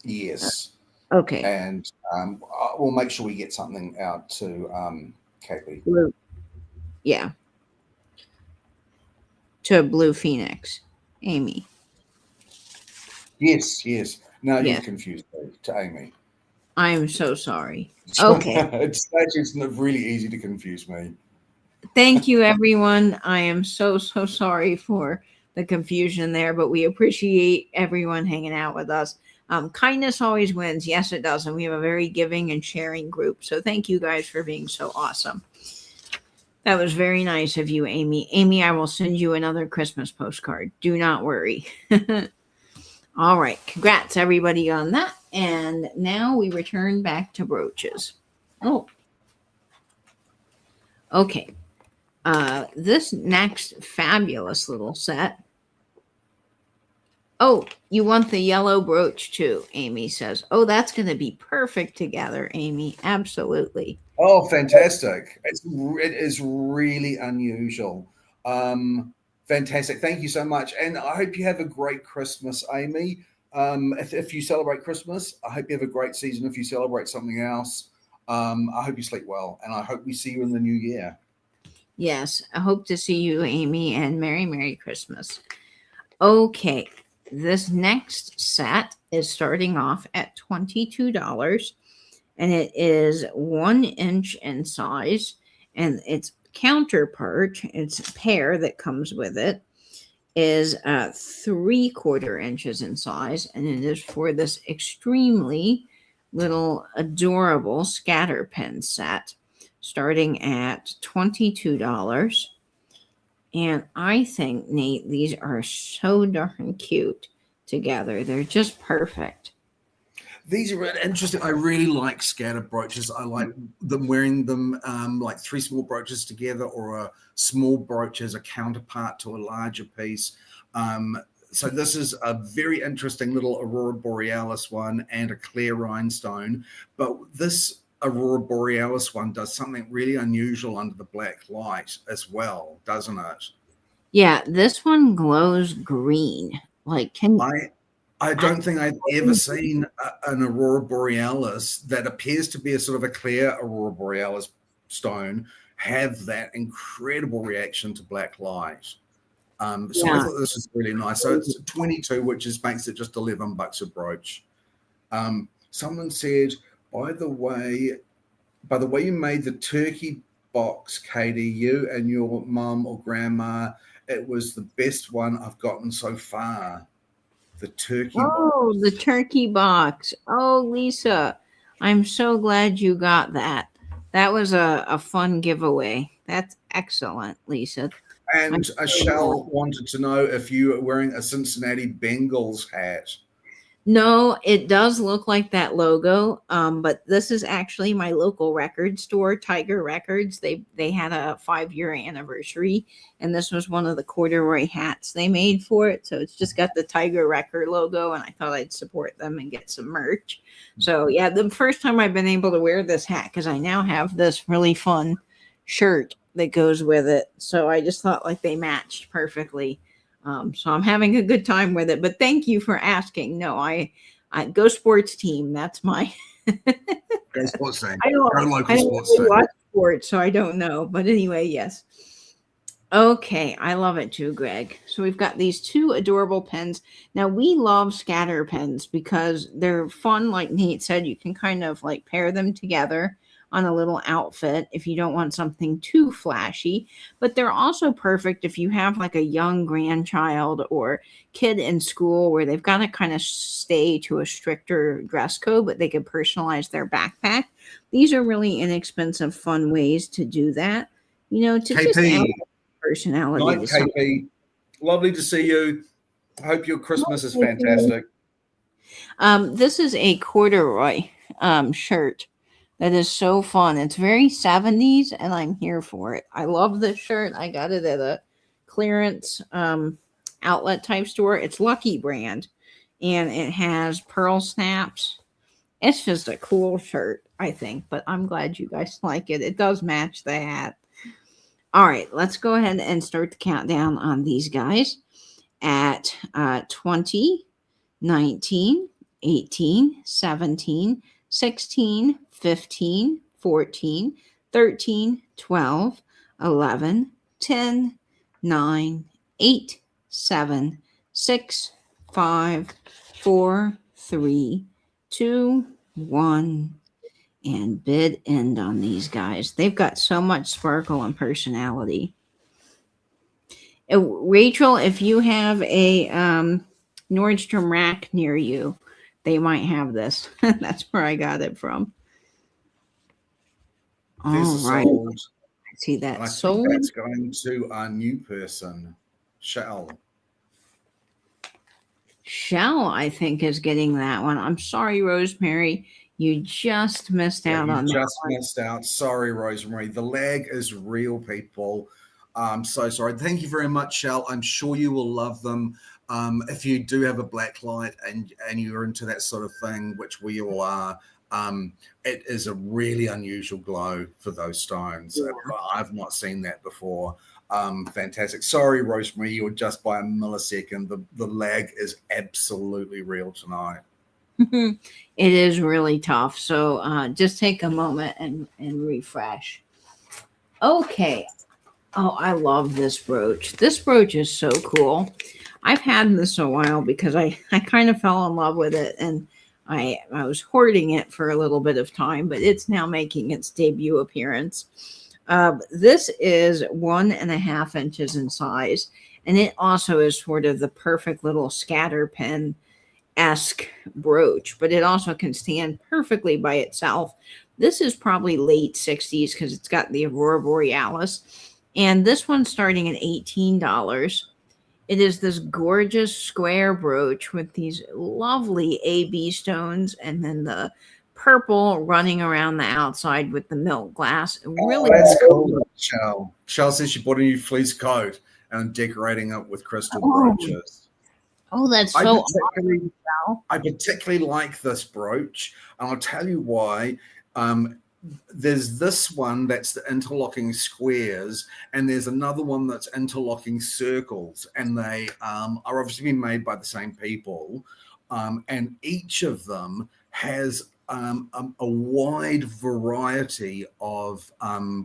Yes. Okay. And we'll make sure we get something out to KP. Yeah. To Blue Phoenix, Amy. Yes. No, you confused me to Amy. I'm so sorry. Okay. It's really easy to confuse me. Thank you, everyone. I am so sorry for the confusion there, but we appreciate everyone hanging out with us. Kindness always wins. Yes, it does. And we have a very giving and sharing group. So thank you guys for being so awesome. That was very nice of you, Amy. Amy, I will send you another Christmas postcard. Do not worry. All right. Congrats, everybody, on that. And now we return back to brooches. Oh. Okay. This next fabulous little set Oh, you want the yellow brooch too, Amy says. Oh, that's going to be perfect together, Amy. Absolutely. Oh, fantastic! It is really unusual. Fantastic. Thank you so much, and I hope you have a great Christmas, Amy. If you celebrate Christmas, I hope you have a great season. If you celebrate something else, I hope you sleep well, and I hope we see you in the new year. Yes, I hope to see you, Amy, and Merry Christmas. Okay, this next set is starting off at $22, and it is 1 inch in size, and its counterpart, its pair that comes with it, is 3/4 inches in size, and it is for this extremely little adorable scatter pen set, starting at $22. And I think, Nate, these are so darn cute together. They're just perfect. These are really interesting. I really like scatter brooches. I like them wearing them like three small brooches together, or a small brooch as a counterpart to a larger piece. So this is a very interesting little Aurora Borealis one and a clear rhinestone. But this Aurora Borealis one does something really unusual under the black light as well, doesn't it? Yeah, this one glows green. Like, I don't think I've ever seen an Aurora Borealis that appears to be a sort of a clear Aurora Borealis stone have that incredible reaction to black light. So I thought this was really nice. So it's 22, which makes it just $11 a brooch. Someone said, by the way you made the turkey box, Katie, you and your mum or grandma, it was the best one I've gotten so far. The turkey box. The turkey box. Oh, Lisa, I'm so glad you got that. That was a fun giveaway. That's excellent, Lisa. And Shell wanted to know if you were wearing a Cincinnati Bengals hat. No, it does look like that logo, but this is actually my local record store, Tiger Records. They had a 5-year anniversary, and this was one of the corduroy hats they made for it. So it's just got the Tiger Record logo, and I thought I'd support them and get some merch. So yeah, the first time I've been able to wear this hat, because I now have this really fun shirt that goes with it. So I just thought like they matched perfectly. So I'm having a good time with it. But thank you for asking. No, I Go Sports Team. That's my Go Sports Team. I don't really watch sports, so I don't know. But anyway, yes. Okay, I love it too, Greg. So we've got these two adorable pens. Now we love scatter pens because they're fun. Like Nate said, you can kind of like pair them together on a little outfit if you don't want something too flashy. But they're also perfect if you have like a young grandchild or kid in school where they've got to kind of stay to a stricter dress code, but they can personalize their backpack. These are really inexpensive, fun ways to do that. To just add personality. Night, KP. Lovely to see you. I hope your Christmas is fantastic. This is a corduroy shirt that is so fun. It's very 70s, and I'm here for it. I love this shirt. I got it at a clearance outlet type store. It's Lucky brand, and it has pearl snaps. It's just a cool shirt, I think, but I'm glad you guys like it. It does match the hat. All right, let's go ahead and start the countdown on these guys at 20, 19, 18, 17, 16, 15, 14, 13, 12, 11, 10, 9, 8, 7, 6, 5, 4, 3, 2, 1. And bid end on these guys. They've got so much sparkle and personality. Rachel, if you have a Nordstrom rack near you, they might have this. That's where I got it from. All right. I see that. I think that's going to our new person, Shell. Shell, I think, is getting that one. I'm sorry, Rosemary. You just missed out on that. Just missed out. Sorry, Rosemary. The lag is real, people. I'm so sorry. Thank you very much, Shell. I'm sure you will love them. If you do have a black light and you're into that sort of thing, which we all are, it is a really unusual glow for those stones. Yeah. I've not seen that before. Fantastic. Sorry, Rosemary, you were just by a millisecond. The lag is absolutely real tonight. It is really tough. So just take a moment and refresh. Okay. Oh, I love this brooch. This brooch is so cool. I've had this a while because I kind of fell in love with it, and I was hoarding it for a little bit of time, but it's now making its debut appearance. This is 1.5 inches in size, and it also is sort of the perfect little scatter pen-esque brooch, but it also can stand perfectly by itself. This is probably late 60s because it's got the Aurora Borealis, and this one's starting at $18. It is this gorgeous square brooch with these lovely AB stones and then the purple running around the outside with the milk glass. Really, that's cool. Shell says she bought a new fleece coat and decorating it with crystal brooches. Oh, that's so I particularly like this brooch, and I'll tell you why. There's this one that's the interlocking squares, and there's another one that's interlocking circles, and they are obviously being made by the same people, and each of them has a wide variety of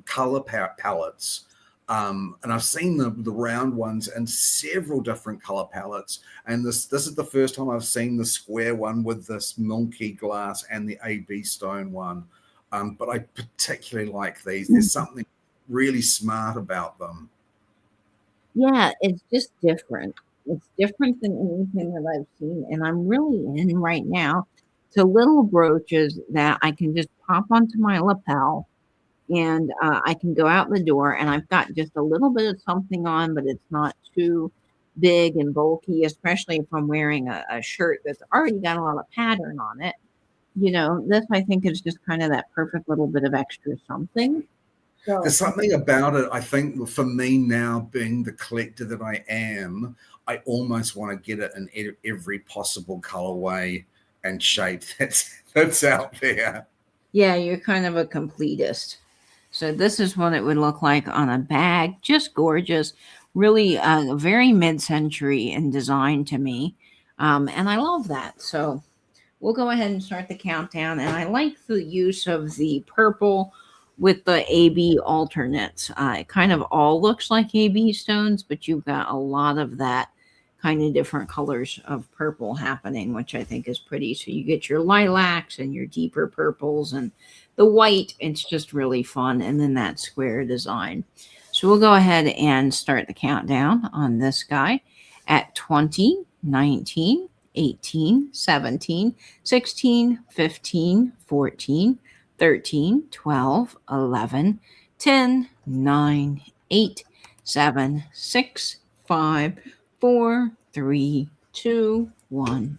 color palettes. And I've seen the round ones and several different color palettes. And this is the first time I've seen the square one with this milky glass and the AB stone one. But I particularly like these. There's something really smart about them. Yeah, it's just different. It's different than anything that I've seen. And I'm really in right now to little brooches that I can just pop onto my lapel, and I can go out the door and I've got just a little bit of something on, but it's not too big and bulky, especially if I'm wearing a shirt that's already got a lot of pattern on it. This I think is just kind of that perfect little bit of extra something. So, There's something about it, I think, for me now, being the collector that I am, I almost want to get it in every possible colorway and shape that's out there. yeah, you're kind of a completist. So this is what it would look like on a bag. Just gorgeous. Really very mid-century in design to me. And I love that. So we'll go ahead and start the countdown. And I like the use of the purple with the AB alternates. It kind of all looks like AB stones, but you've got a lot of that kind of different colors of purple happening, which I think is pretty. So you get your lilacs and your deeper purples and the white. It's just really fun. And then that square design. So we'll go ahead and start the countdown on this guy at 20, 19, 18, 17, 16, 15, 14, 13, 12, 11, 10, 9, 8, 7, 6, 5, 4, 3, 2, 1,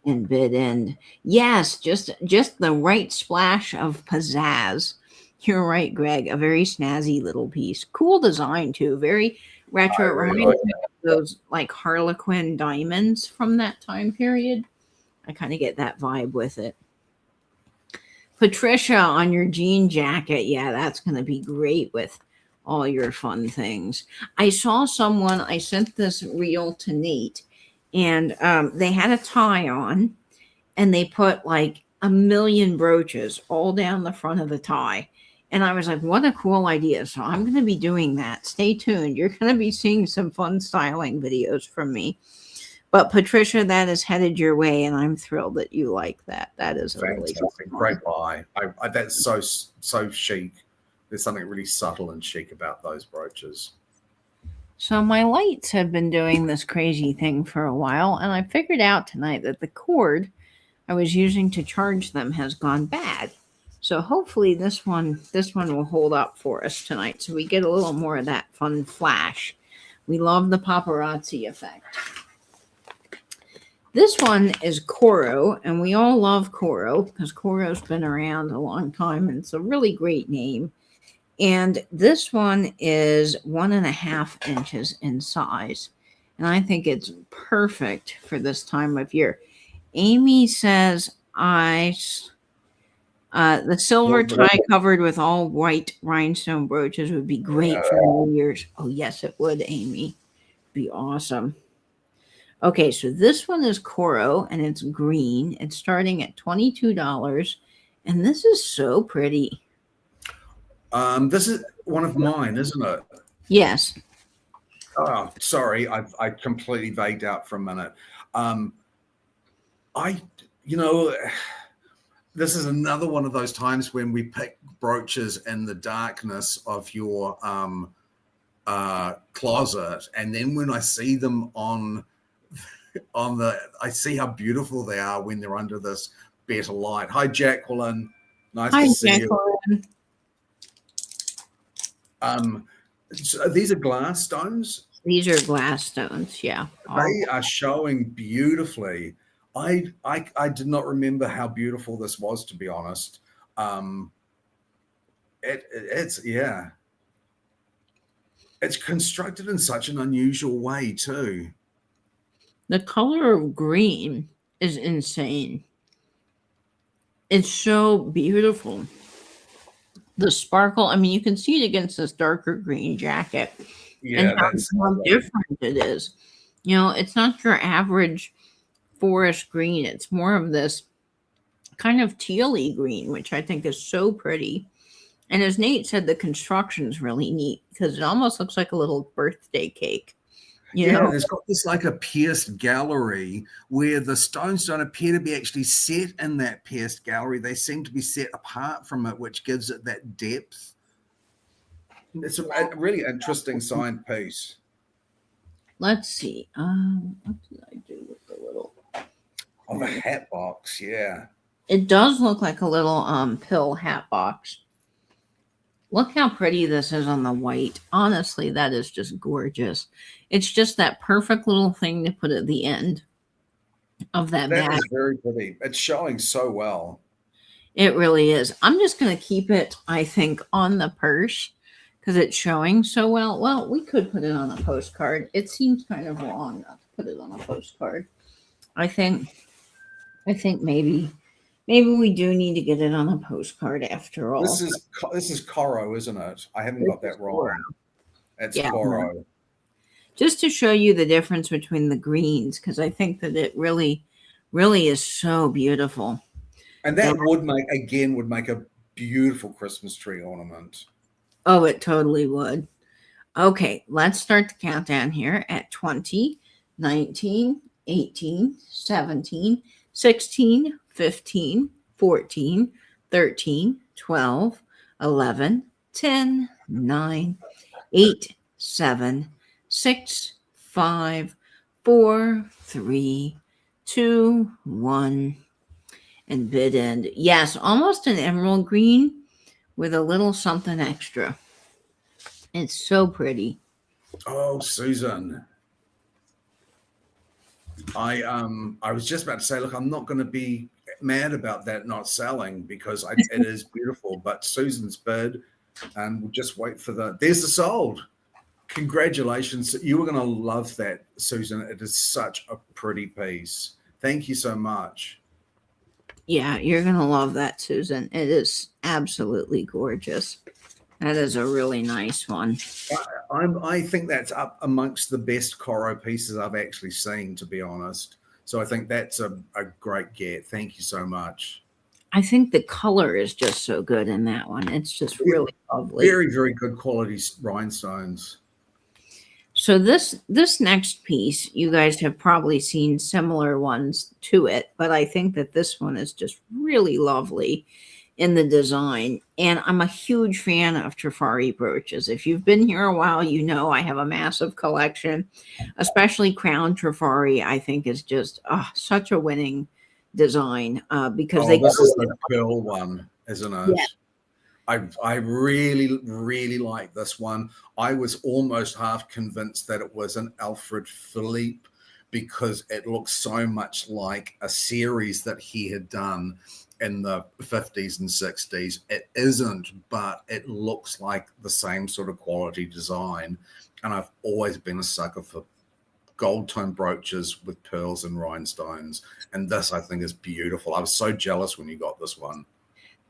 and bid end. Yes, just the right splash of pizzazz. You're right, Greg. A very snazzy little piece. Cool design too. Very retro. It reminds me of those like Harlequin diamonds from that time period. I kind of get that vibe with it. Patricia, on your jean jacket. Yeah, that's going to be great with all your fun things. I saw someone, I sent this reel to Nate, and they had a tie on, and they put like a million brooches all down the front of the tie. And I was like, what a cool idea. So I'm going to be doing that. Stay tuned. You're going to be seeing some fun styling videos from me. But Patricia, that is headed your way, and I'm thrilled that you like that. That is a really great buy. That's so chic. There's something really subtle and chic about those brooches. So my lights have been doing this crazy thing for a while, and I figured out tonight that the cord I was using to charge them has gone bad. So hopefully this one will hold up for us tonight, so we get a little more of that fun flash. We love the paparazzi effect. This one is Coro, and we all love Coro because Coro's been around a long time, and it's a really great name. And this one is 1.5 inches in size. And I think it's perfect for this time of year. Amy says ice. The silver tie covered with all white rhinestone brooches would be great for New Year's. Oh, yes, it would, Amy. Be awesome. Okay, so this one is Coro and it's green. It's starting at $22. And this is so pretty. This is one of mine, isn't it? Yes. Oh, sorry, I completely vagued out for a minute. You know, this is another one of those times when we pick brooches in the darkness of your closet, and then when I see them on I see how beautiful they are when they're under this better light. Hi, Jacqueline. Nice to see you. So these are glass stones. These are glass stones, yeah. They are showing beautifully. I did not remember how beautiful this was, to be honest. It's constructed in such an unusual way too. The color of green is insane. It's so beautiful. The sparkle, I mean, you can see it against this darker green jacket. Yeah, and how different it is. You know, it's not your average forest green. It's more of this kind of tealy green, which I think is so pretty. And as Nate said, the construction's really neat because it almost looks like a little birthday cake. You know? It's got this like a pierced gallery where the stones don't appear to be actually set in that pierced gallery. They seem to be set apart from it, which gives it that depth. It's a really interesting signed piece. Let's see. What did I do with the little? Oh, the hat box, yeah. It does look like a little pill hat box. Look how pretty this is on the white. Honestly, that is just gorgeous. It's just that perfect little thing to put at the end of that bag. That is very pretty. It's showing so well. It really is. I'm just going to keep it, I think, on the purse because it's showing so well. Well, we could put it on a postcard. It seems kind of wrong not to put it on a postcard. I think maybe we do need to get it on a postcard after all. This is Coro, isn't it? I haven't got that wrong. It's Coro. Just to show you the difference between the greens, because I think that it really, really is so beautiful. And that would make a beautiful Christmas tree ornament. Oh, it totally would. Okay, let's start the countdown here at 20, 19, 18, 17, 16, 15, 14, 13, 12, 11, 10, 9, 8, 7, 6, 5, 4, 3, 2, 1, and bid end. Yes, almost an emerald green with a little something extra. It's so pretty. Oh, Susan. I was just about to say, look, I'm not going to be mad about that not selling because it is beautiful. But Susan's bid, and we'll just wait for there's the sold. Congratulations. You were going to love that, Susan. It is such a pretty piece. Thank you so much. Yeah, you're going to love that, Susan. It is absolutely gorgeous. That is a really nice one. I think that's up amongst the best Coro pieces I've actually seen, to be honest. So I think that's a great get. Thank you so much. I think the color is just so good in that one. It's just really lovely. Very, very good quality rhinestones. So this next piece, you guys have probably seen similar ones to it, but I think that this one is just really lovely in the design. And I'm a huge fan of Trifari brooches. If you've been here a while, you know I have a massive collection, especially Crown Trifari. I think is just such a winning design because this is the pearl one, isn't it? Yeah. I really, really like this one. I was almost half convinced that it was an Alfred Philippe because it looks so much like a series that he had done in the 50s and 60s. It isn't, but it looks like the same sort of quality design. And I've always been a sucker for gold tone brooches with pearls and rhinestones. And this, I think, is beautiful. I was so jealous when you got this one.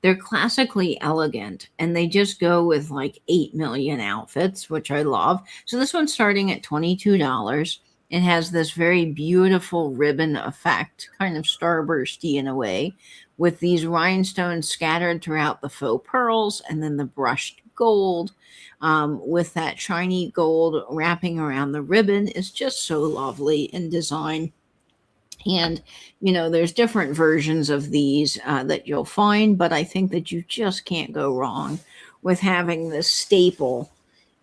They're classically elegant, and they just go with like 8 million outfits, which I love. So this one's starting at $22. It has this very beautiful ribbon effect, kind of starbursty in a way, with these rhinestones scattered throughout the faux pearls and then the brushed gold, with that shiny gold wrapping around the ribbon is just so lovely in design. And, there's different versions of these that you'll find, but I think that you just can't go wrong with having this staple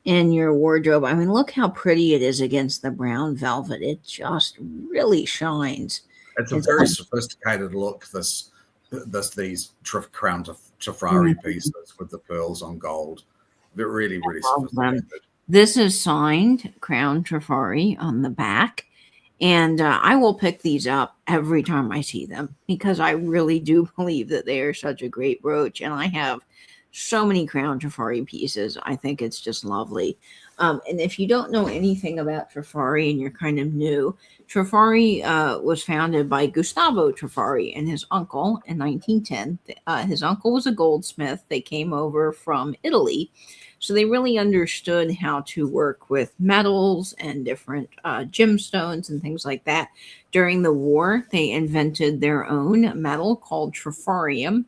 in your wardrobe. I mean, look how pretty it is against the brown velvet. It just really shines. It's a very sophisticated look, these Crown Trifari pieces with the pearls on gold. They're really, really sophisticated. This is signed Crown Trifari on the back. And I will pick these up every time I see them because I really do believe that they are such a great brooch. And I have so many Crown Trifari pieces. I think it's just lovely. And if you don't know anything about Trifari and you're kind of new, Trifari was founded by Gustavo Trifari and his uncle in 1910. His uncle was a goldsmith. They came over from Italy. So they really understood how to work with metals and different gemstones and things like that. During the war, they invented their own metal called trifarium.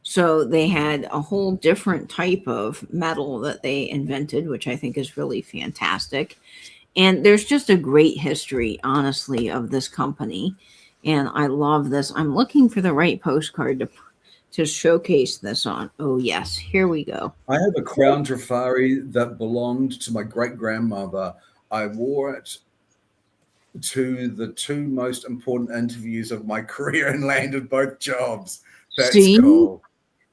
So they had a whole different type of metal that they invented, which I think is really fantastic. And there's just a great history, honestly, of this company. And I love this. I'm looking for the right postcard to showcase this on. Oh, yes. Here we go. I have a Crown Trifari that belonged to my great-grandmother. I wore it to the 2 most important interviews of my career and landed both jobs. That's cool.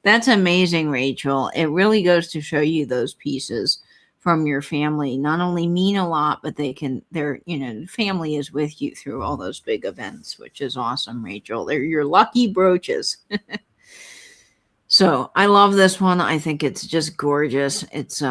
That's amazing, Rachel. It really goes to show you those pieces from your family not only mean a lot, but family is with you through all those big events, which is awesome, Rachel. They're your lucky brooches. So I love this one. I think it's just gorgeous. It's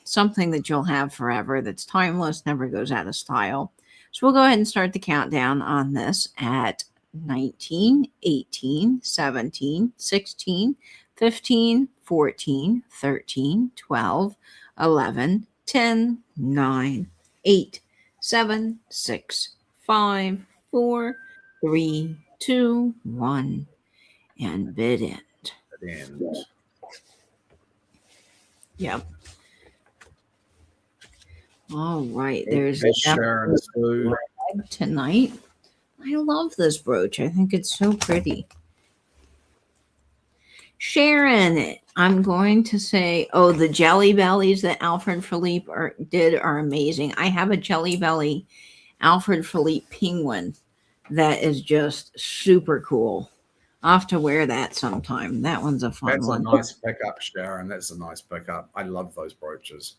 something that you'll have forever. That's timeless, never goes out of style. So we'll go ahead and start the countdown on this at 19, 18, 17, 16, 15, 14, 13, 12, 11, 10, 9, 8, 7, 6, 5, 4, 3, 2, 1, and bid in. Yep. All right. There's Sharon tonight. I love this brooch. I think it's so pretty. Sharon, I'm going to say, the jelly bellies that Alfred Philippe did are amazing. I have a jelly belly Alfred Philippe penguin that is just super cool. I'll have to wear that sometime. That one's a fun one. That's a nice pickup, Sharon. That's a nice pickup. I love those brooches.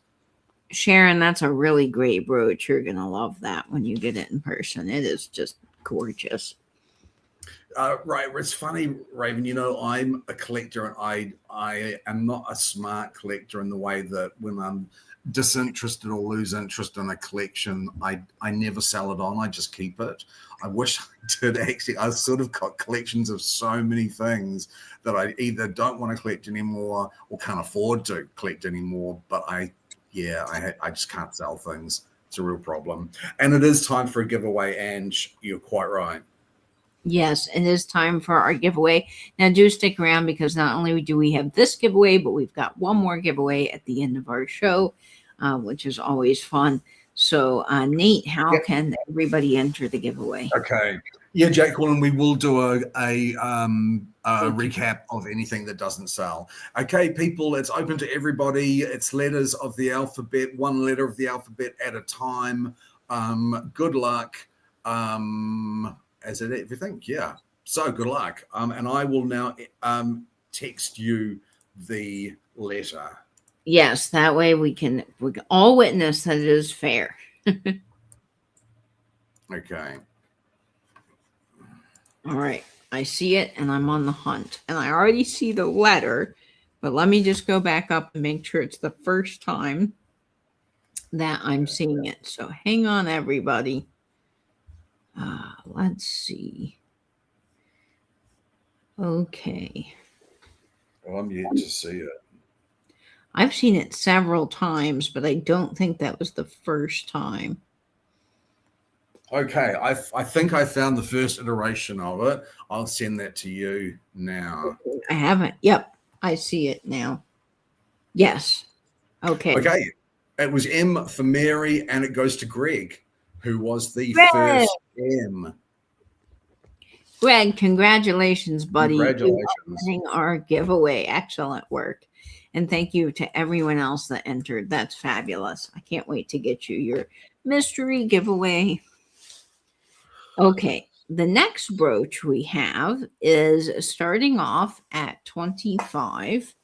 Sharon, that's a really great brooch. You're going to love that when you get it in person. It is just gorgeous. Right. It's funny, Raven, I'm a collector and I am not a smart collector in the way that when I'm disinterested or lose interest in a collection, I never sell it on. I just keep it. I wish I did actually. I've sort of got collections of so many things that I either don't want to collect anymore or can't afford to collect anymore. But I just can't sell things. It's a real problem. And it is time for a giveaway, Ange. You're quite right. Yes, it is time for our giveaway. Now, do stick around because not only do we have this giveaway, but we've got one more giveaway at the end of our show, which is always fun. So, Nate, how can everybody enter the giveaway? Okay. Yeah, Jacqueline, we will do a recap of anything that doesn't sell. Okay, people, it's open to everybody. It's letters of the alphabet, one letter of the alphabet at a time. Good luck. As in everything, yeah. So good luck. And I will now text you the letter. Yes, that way we can all witness that it is fair. Okay. All right. I see it and I'm on the hunt. And I already see the letter, but let me just go back up and make sure it's the first time that I'm seeing it. So hang on, everybody. Let's see. Okay. Well, I'm yet to see it. I've seen it several times, but I don't think that was the first time. Okay, I think I found the first iteration of it. I'll send that to you now. I haven't. Yep, I see it now. Yes. Okay. Okay, it was M for Mary, and it goes to Greg, who was the Greg! first M. Greg, congratulations, buddy. Congratulations. You are winning our giveaway. Excellent work. And thank you to everyone else that entered. That's fabulous. I can't wait to get you your mystery giveaway. Okay, the next brooch we have is starting off at 25.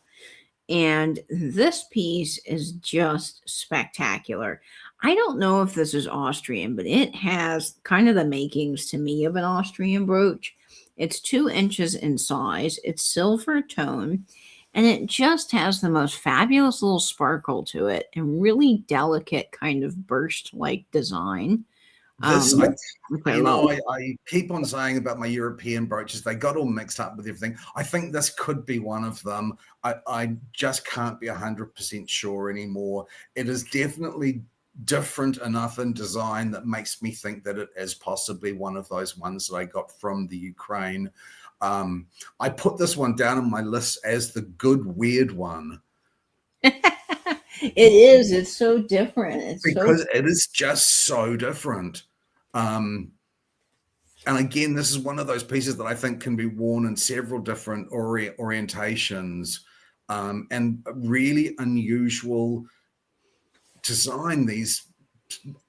And this piece is just spectacular. I don't know if this is Austrian, but it has kind of the makings to me of an Austrian brooch. It's 2 inches in size, it's silver tone, and it just has the most fabulous little sparkle to it and really delicate kind of burst like design. This, I I keep on saying about my European brooches, they got all mixed up with everything. I think this could be one of them. I just can't be 100% sure anymore. It is definitely different enough in design that makes me think that it is possibly one of those ones that I got from the Ukraine. I put this one down on my list as the good weird one. It is. It's so different. Because it is just so different. And again, this is one of those pieces that I think can be worn in several different orientations, and really unusual design. These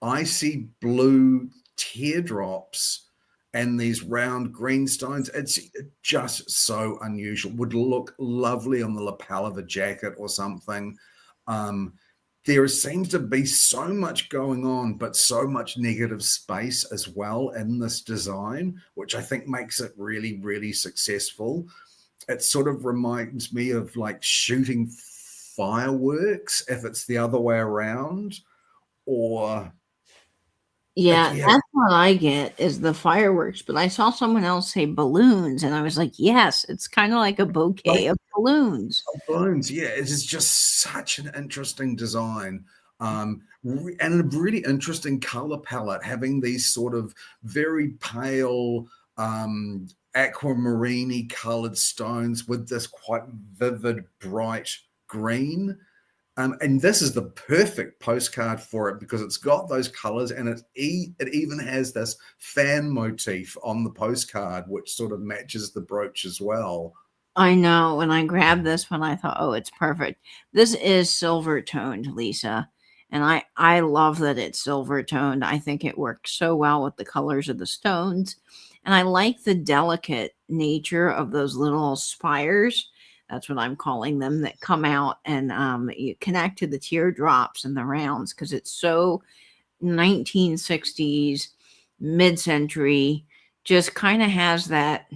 icy blue teardrops and these round green stones. It's just so unusual. Would look lovely on the lapel of a jacket or something. There seems to be so much going on, but so much negative space as well in this design, which I think makes it really, really successful. It sort of reminds me of like shooting fireworks if it's the other way around, or yeah, that's what I get is the fireworks. But I saw someone else say balloons, and I was like, yes, it's kind of like a bouquet of balloons. Balloons, yeah. It is just such an interesting design. And a really interesting color palette, having these sort of very pale aquamarine colored stones with this quite vivid, bright green. And this is the perfect postcard for it because it's got those colors, and it even has this fan motif on the postcard, which sort of matches the brooch as well. I know. When I grabbed this one, I thought, oh, it's perfect. This is silver toned, Lisa. And I love that it's silver toned. I think it works so well with the colors of the stones. And I like the delicate nature of those little spires. That's what I'm calling them, that come out and you connect to the teardrops and the rounds because it's so 1960s, mid-century, just kind of has that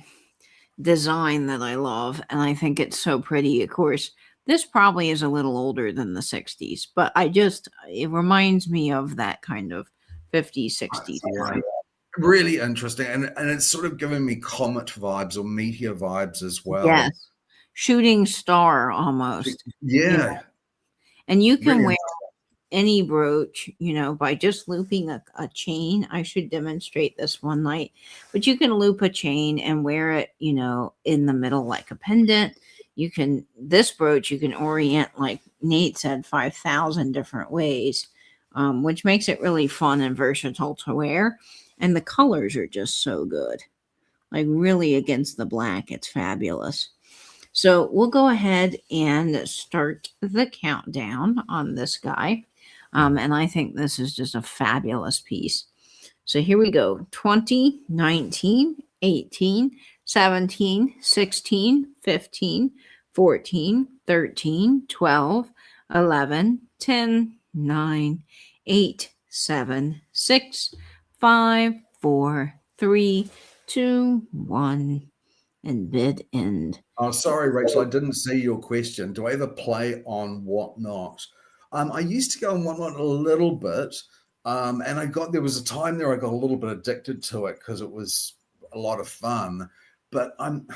design that I love. And I think it's so pretty. Of course, this probably is a little older than the 60s, but it reminds me of that kind of 50s, 60s. Yeah. Really interesting. And it's sort of giving me comet vibes or meteor vibes as well. Yes. Shooting star almost. Yeah. And you can wear any brooch, by just looping a chain. I should demonstrate this one night, but you can loop a chain and wear it, in the middle like a pendant. This brooch, you can orient, like Nate said, 5,000 different ways, which makes it really fun and versatile to wear. And the colors are just so good. Like really against the black, it's fabulous. So we'll go ahead and start the countdown on this guy. And I think this is just a fabulous piece. So here we go. 20, 19, 18, 17, 16, 15, 14, 13, 12, 11, 10, 9, 8, 7, 6, 5, 4, 3, 2, 1, and bid end. Oh, sorry, Rachel, I didn't see your question. Do I ever play on Whatnot? I used to go on Whatnot a little bit, and there was a time there I got a little bit addicted to it because it was a lot of fun. But I'm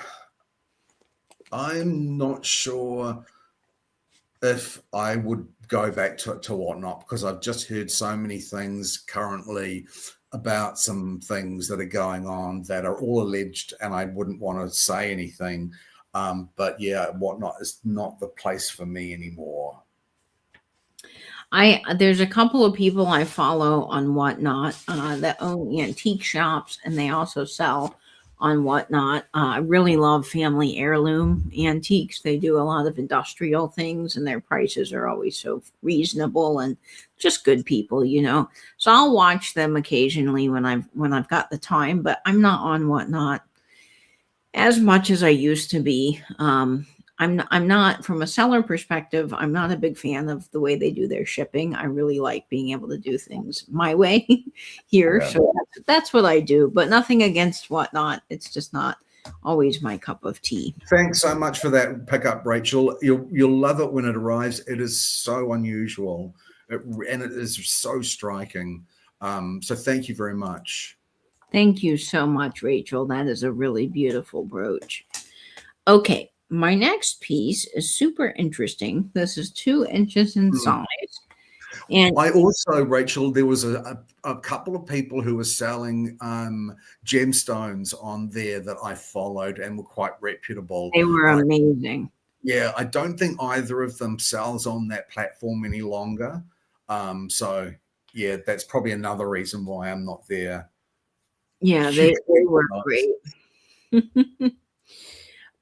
not sure if I would go back to Whatnot, because I've just heard so many things currently about some things that are going on that are all alleged, and I wouldn't want to say anything. But yeah, Whatnot is not the place for me anymore. There's a couple of people I follow on Whatnot that own antique shops, and they also sell on Whatnot. I really love family heirloom antiques. They do a lot of industrial things, and their prices are always so reasonable and just good people, you know. So I'll watch them occasionally when I've got the time, but I'm not on Whatnot as much as I used to be. I'm not, from a seller perspective, I'm not a big fan of the way they do their shipping. I really like being able to do things my way here. Yeah. So that's what I do, but nothing against Whatnot. It's just not always my cup of tea. Thanks so much for that pickup, Rachel. You'll love it when it arrives. It is so unusual, and it is so striking. So thank you very much. Thank you so much, Rachel. That is a really beautiful brooch. Okay, my next piece is super interesting. This is 2 inches in size. And I also, Rachel, there was a couple of people who were selling gemstones on there that I followed and were quite reputable. they were amazing. Yeah, I don't think either of them sells on that platform any longer. So yeah, that's probably another reason why I'm not there. Yeah, they were great.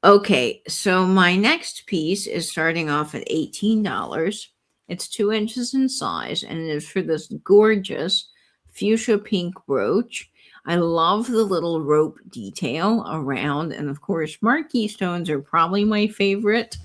Okay, so my next piece is starting off at $18. It's 2 inches in size, and it is for this gorgeous fuchsia pink brooch. I love the little rope detail around, and of course, marquee stones are probably my favorite.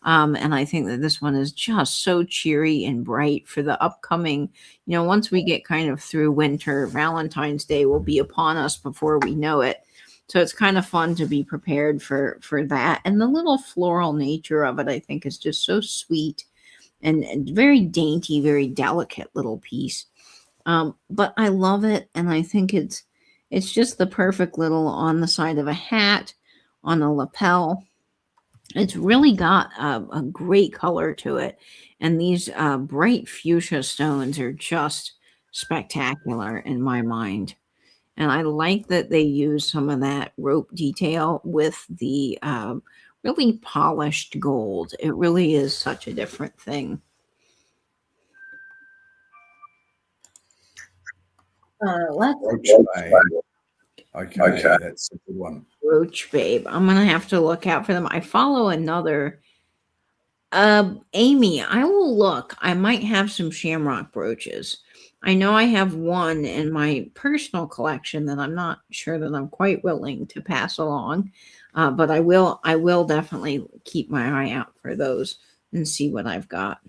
And I think that this one is just so cheery and bright for the upcoming, once we get kind of through winter, Valentine's Day will be upon us before we know it. So it's kind of fun to be prepared for that. And the little floral nature of it, I think, is just so sweet and very dainty, very delicate little piece. But I love it, and I think it's just the perfect little on the side of a hat, on a lapel. It's really got a great color to it, and these bright fuchsia stones are just spectacular in my mind. And I like that they use some of that rope detail with the really polished gold. It really is such a different thing. Let's Roach Babe. Okay, that's a good one. Roach Babe. I'm gonna have to look out for them. I follow another. Amy, I will look. I might have some shamrock brooches. I know I have one in my personal collection that I'm not sure that I'm quite willing to pass along, but I will. I will definitely keep my eye out for those and see what I've got.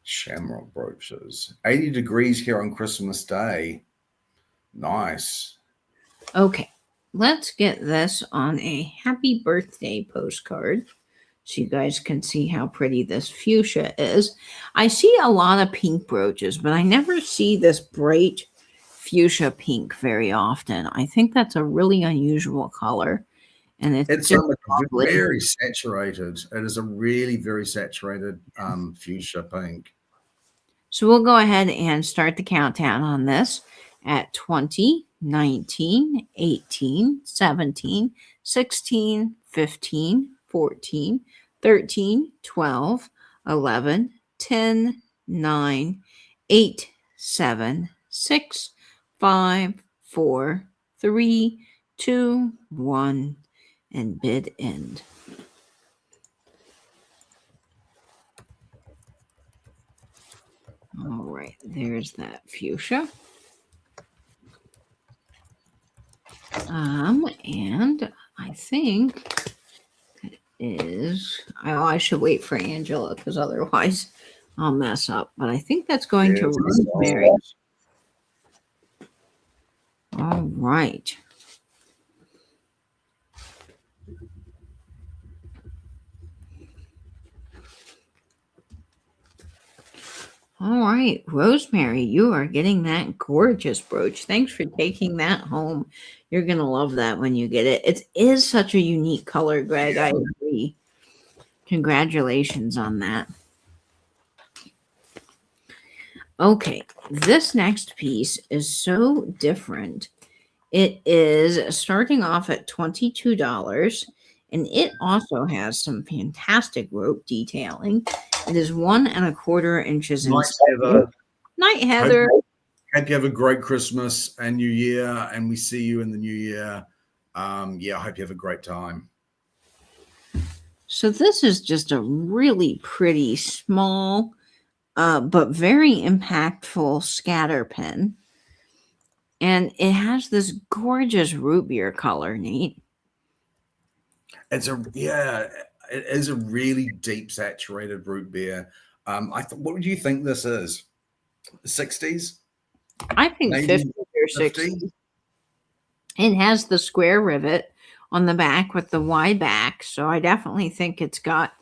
Shamrock brooches. 80 degrees here on Christmas Day. Nice. Okay, let's get this on a happy birthday postcard so you guys can see how pretty this fuchsia is. I see a lot of pink brooches, but I never see this bright fuchsia pink very often. I think that's a really unusual color. And it's just very saturated. It is a really very saturated fuchsia pink. So we'll go ahead and start the countdown on this at 20, 19, 18, 17, 16, 15, 14, 13, 12, 11, 10, 9, 8, 7, 6, 5, 4, 3, 2, 1, and bid end. All right, there's that fuchsia. And I think it is. I should wait for Angela because otherwise I'll mess up. But I think that's going to rosemary. All right. All right, Rosemary, you are getting that gorgeous brooch. Thanks for taking that home. You're going to love that when you get it. It is such a unique color, Greg. I agree. Congratulations on that. Okay, this next piece is so different. It is starting off at $22, and it also has some fantastic rope detailing. It is 1¼ inches in Nice, Heather. Night, Heather. Hope you have a great Christmas and New Year, and we see you in the new year. I hope you have a great time. So this is just a really pretty, small, but very impactful scatter pen. And it has this gorgeous root beer color, Nate. It is a really deep saturated root beer. What would you think this is? 60s? I think Maybe 50 or 60. It has the square rivet on the back with the wide back, so I definitely think it's got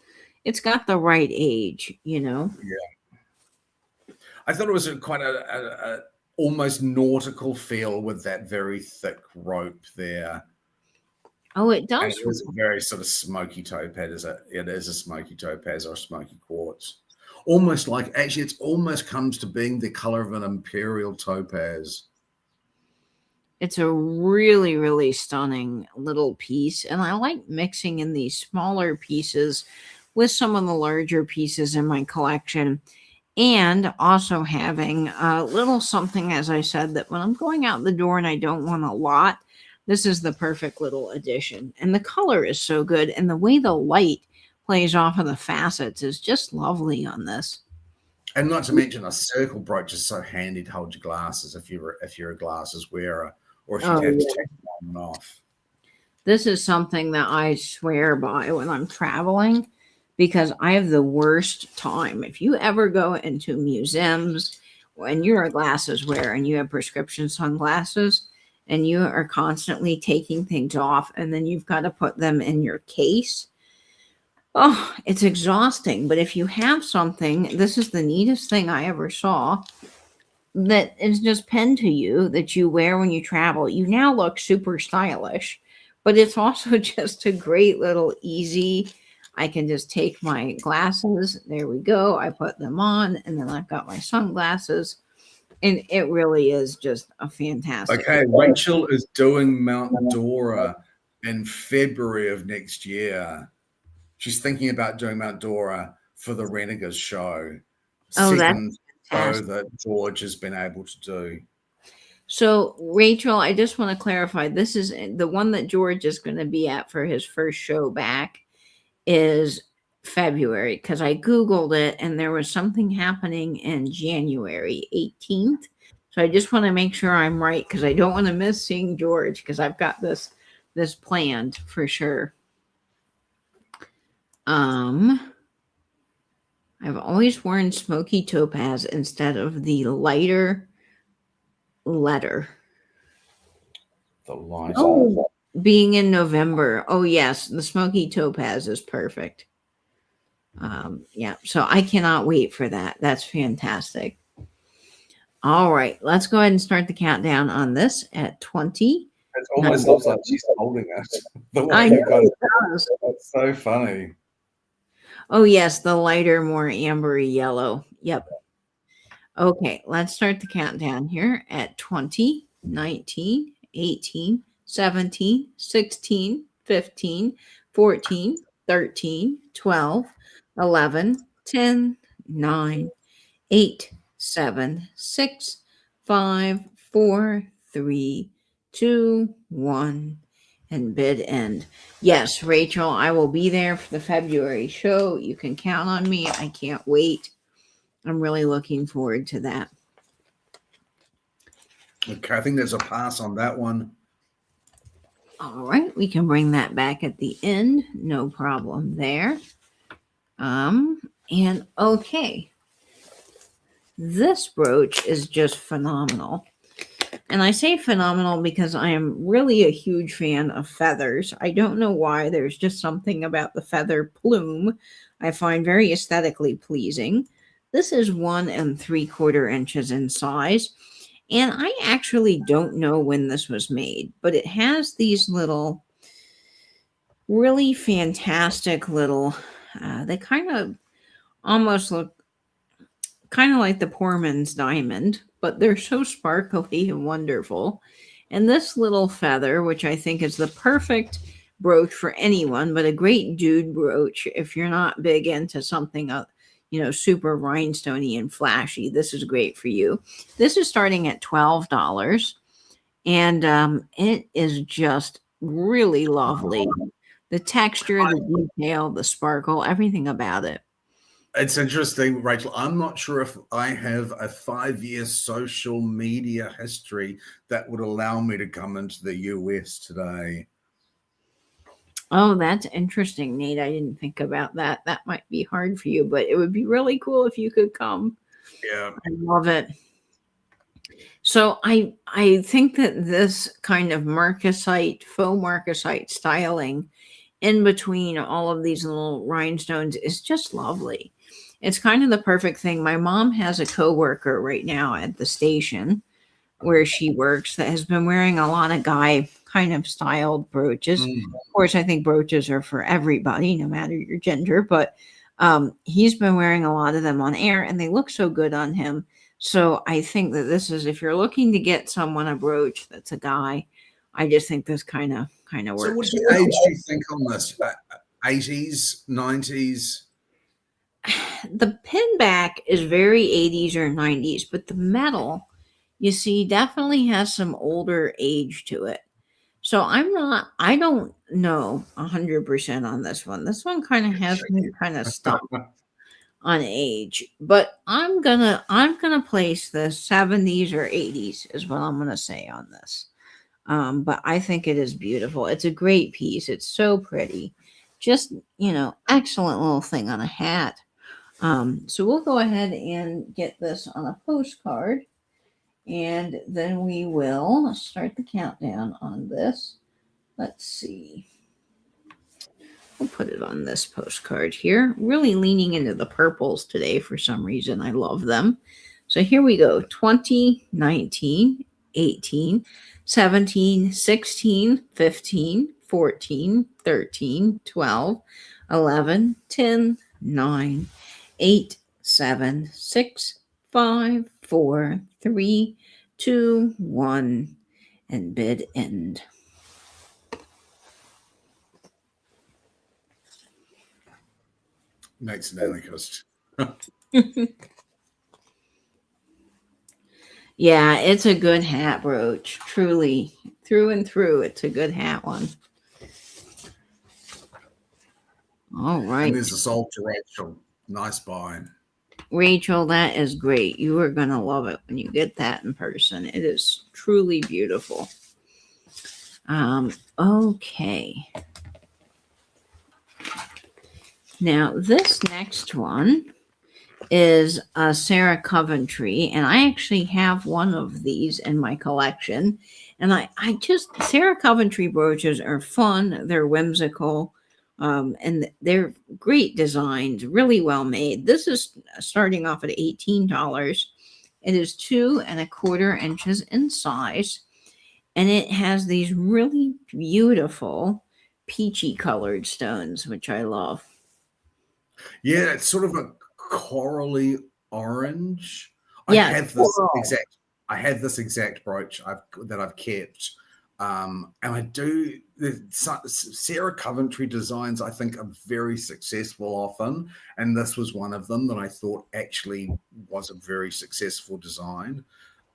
the right age, you know. Yeah. I thought it was quite a almost nautical feel with that very thick rope there. Oh, it does. And it was a very sort of smoky topaz. It is a smoky topaz or a smoky quartz. Almost like, actually, it almost comes to being the color of an imperial topaz. It's a really, really stunning little piece. And I like mixing in these smaller pieces with some of the larger pieces in my collection. And also having a little something, as I said, that when I'm going out the door and I don't want a lot, this is the perfect little addition. And the color is so good. And the way the light plays off of the facets is just lovely on this. And not to mention, a circle brooch is so handy to hold your glasses if you're a glasses wearer, or if you have to take them on and off. This is something that I swear by when I'm traveling, because I have the worst time. If you ever go into museums when you're a glasses wearer and you have prescription sunglasses and you are constantly taking things off and then you've got to put them in your case, oh, it's exhausting. But if you have something, this is the neatest thing I ever saw, that is just pinned to you that you wear when you travel. You now look super stylish, but it's also just a great little easy. I can just take my glasses. There we go. I put them on, and then I've got my sunglasses. And it really is just a fantastic. Okay, Rachel is doing Mount Dora in February of next year. She's thinking about doing Mount Dora for the Renegades show. Second show that George has been able to do. So, Rachel, I just want to clarify. This is the one that George is going to be at for his first show back is February, because I Googled it and there was something happening in January 18th. So I just want to make sure I'm right, because I don't want to miss seeing George, because I've got this planned for sure. I've always worn smoky topaz instead of the lighter letter. The lighter. Oh, being in November. Oh, yes. The smoky topaz is perfect. Yeah. So I cannot wait for that. That's fantastic. All right. Let's go ahead and start the countdown on this at 20. It almost looks like she's holding it. I know it does. That's so funny. Oh, yes. The lighter, more ambery yellow. Yep. Okay. Let's start the countdown here at 20, 19, 18, 17, 16, 15, 14, 13, 12, 11, 10, 9, 8, 7, 6, 5, 4, 3, 2, 1, and bid end. Yes, Rachel, I will be there for the February show. You can count on me. I can't wait. I'm really looking forward to that. Okay, I think there's a pass on that one. All right, we can bring that back at the end. No problem there. And okay. This brooch is just phenomenal. And I say phenomenal because I am really a huge fan of feathers. I don't know why. There's just something about the feather plume I find very aesthetically pleasing. This is 1 3/4 inches in size. And I actually don't know when this was made, but it has these little really fantastic little, they kind of almost look kind of like the poor man's diamond, but they're so sparkly and wonderful. And this little feather, which I think is the perfect brooch for anyone, but a great dude brooch if you're not big into something super rhinestoney and flashy. This is great for you. This is starting at $12, and it is just really lovely. The texture, the detail, the sparkle, everything about it. It's interesting, Rachel. I'm not sure if I have a 5-year social media history that would allow me to come into the US today. Oh, that's interesting, Nate. I didn't think about that. That might be hard for you, but it would be really cool if you could come. Yeah. I love it. So I think that this kind of marcasite, faux marcasite styling in between all of these little rhinestones is just lovely. It's kind of the perfect thing. My mom has a coworker right now at the station where she works that has been wearing a lot of guy kind of styled brooches. Of course, I think brooches are for everybody, no matter your gender, but he's been wearing a lot of them on air and they look so good on him. So I think that this is, if you're looking to get someone a brooch that's a guy, I just think this kind of works. So what age do you think on this? 80s, 90s? The pin back is very 80s or 90s, but the metal, you see, definitely has some older age to it. So I don't know 100% on this one. This one kind of has me kind of stuck on age, but I'm gonna place the 70s or 80s is what I'm gonna say on this. But I think it is beautiful. It's a great piece. It's so pretty. Just, excellent little thing on a hat. So we'll go ahead and get this on a postcard, and then we will start the countdown on this. Let's see. We'll put it on this postcard here. Really leaning into the purples today for some reason. I love them. So here we go. 20, 19, 18, 17, 16, 15, 14, 13, 12, 11, 10, 9, 8, 7, 6, 5, 4, 3, 2, 1, and bid end. Nate's an anarchist. Yeah, it's a good hat brooch. Truly, through and through, it's a good hat one. All right. And there's a sold to Rachel. Nice buy. Rachel, that is great. You are going to love it when you get that in person. It is truly beautiful. Okay. Now, this next one is Sarah Coventry, and I actually have one of these in my collection. And Sarah Coventry brooches are fun. They're whimsical. And they're great designs, really well made. This is starting off at $18. It is 2 1/4 inches in size, and it has these really beautiful peachy colored stones, which I love. Yeah, it's sort of a corally orange. Yeah, I have this exact brooch that I've kept. And I do, Sarah Coventry designs, I think, are very successful often. And this was one of them that I thought actually was a very successful design,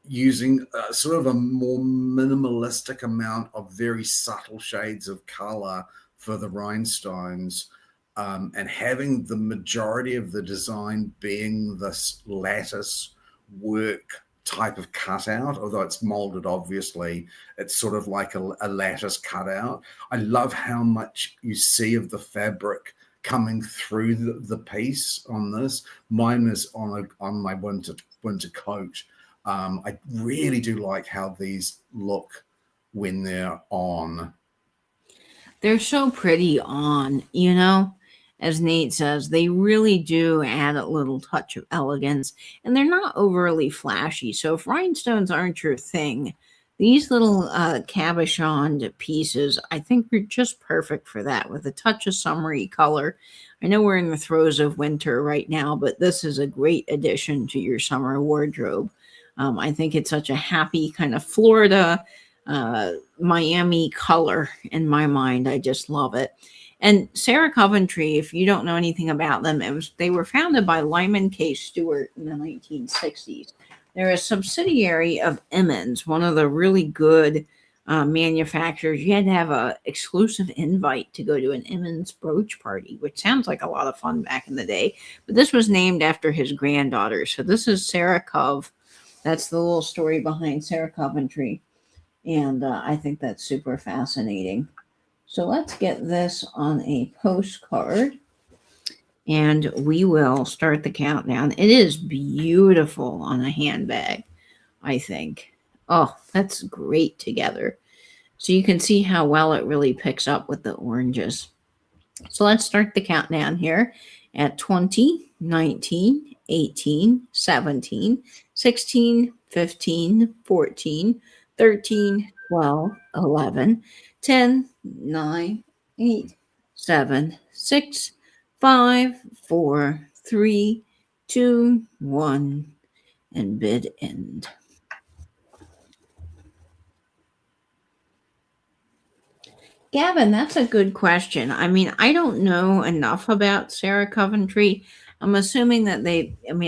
using sort of a more minimalistic amount of very subtle shades of color for the rhinestones, and having the majority of the design being this lattice work type of cutout, although it's molded, obviously it's sort of like a lattice cutout. I love how much you see of the fabric coming through the piece on this. Mine is on my winter coat. I really do like how these look when they're on. They're so pretty on, as Nate says, they really do add a little touch of elegance, and they're not overly flashy. So if rhinestones aren't your thing, these little cabochon pieces, I think, are just perfect for that, with a touch of summery color. I know we're in the throes of winter right now, but this is a great addition to your summer wardrobe. I think it's such a happy kind of Florida, Miami color in my mind. I just love it. And Sarah Coventry, if you don't know anything about them, they were founded by Lyman K. Stewart in the 1960s. They're a subsidiary of Emmons, one of the really good manufacturers. You had to have an exclusive invite to go to an Emmons brooch party, which sounds like a lot of fun back in the day. But this was named after his granddaughter. So this is Sarah Cove. That's the little story behind Sarah Coventry. And I think that's super fascinating. So let's get this on a postcard. And we will start the countdown. It is beautiful on a handbag, I think. Oh, that's great together. So you can see how well it really picks up with the oranges. So let's start the countdown here at 20, 19, 18, 17, 16, 15, 14, 13, 12, 11, 10, 9, 8, 7, 6, 5, 4, 3, 2, 1, and bid end. Gavin, that's a good question. I mean, I don't know enough about Sarah Coventry. I'm assuming that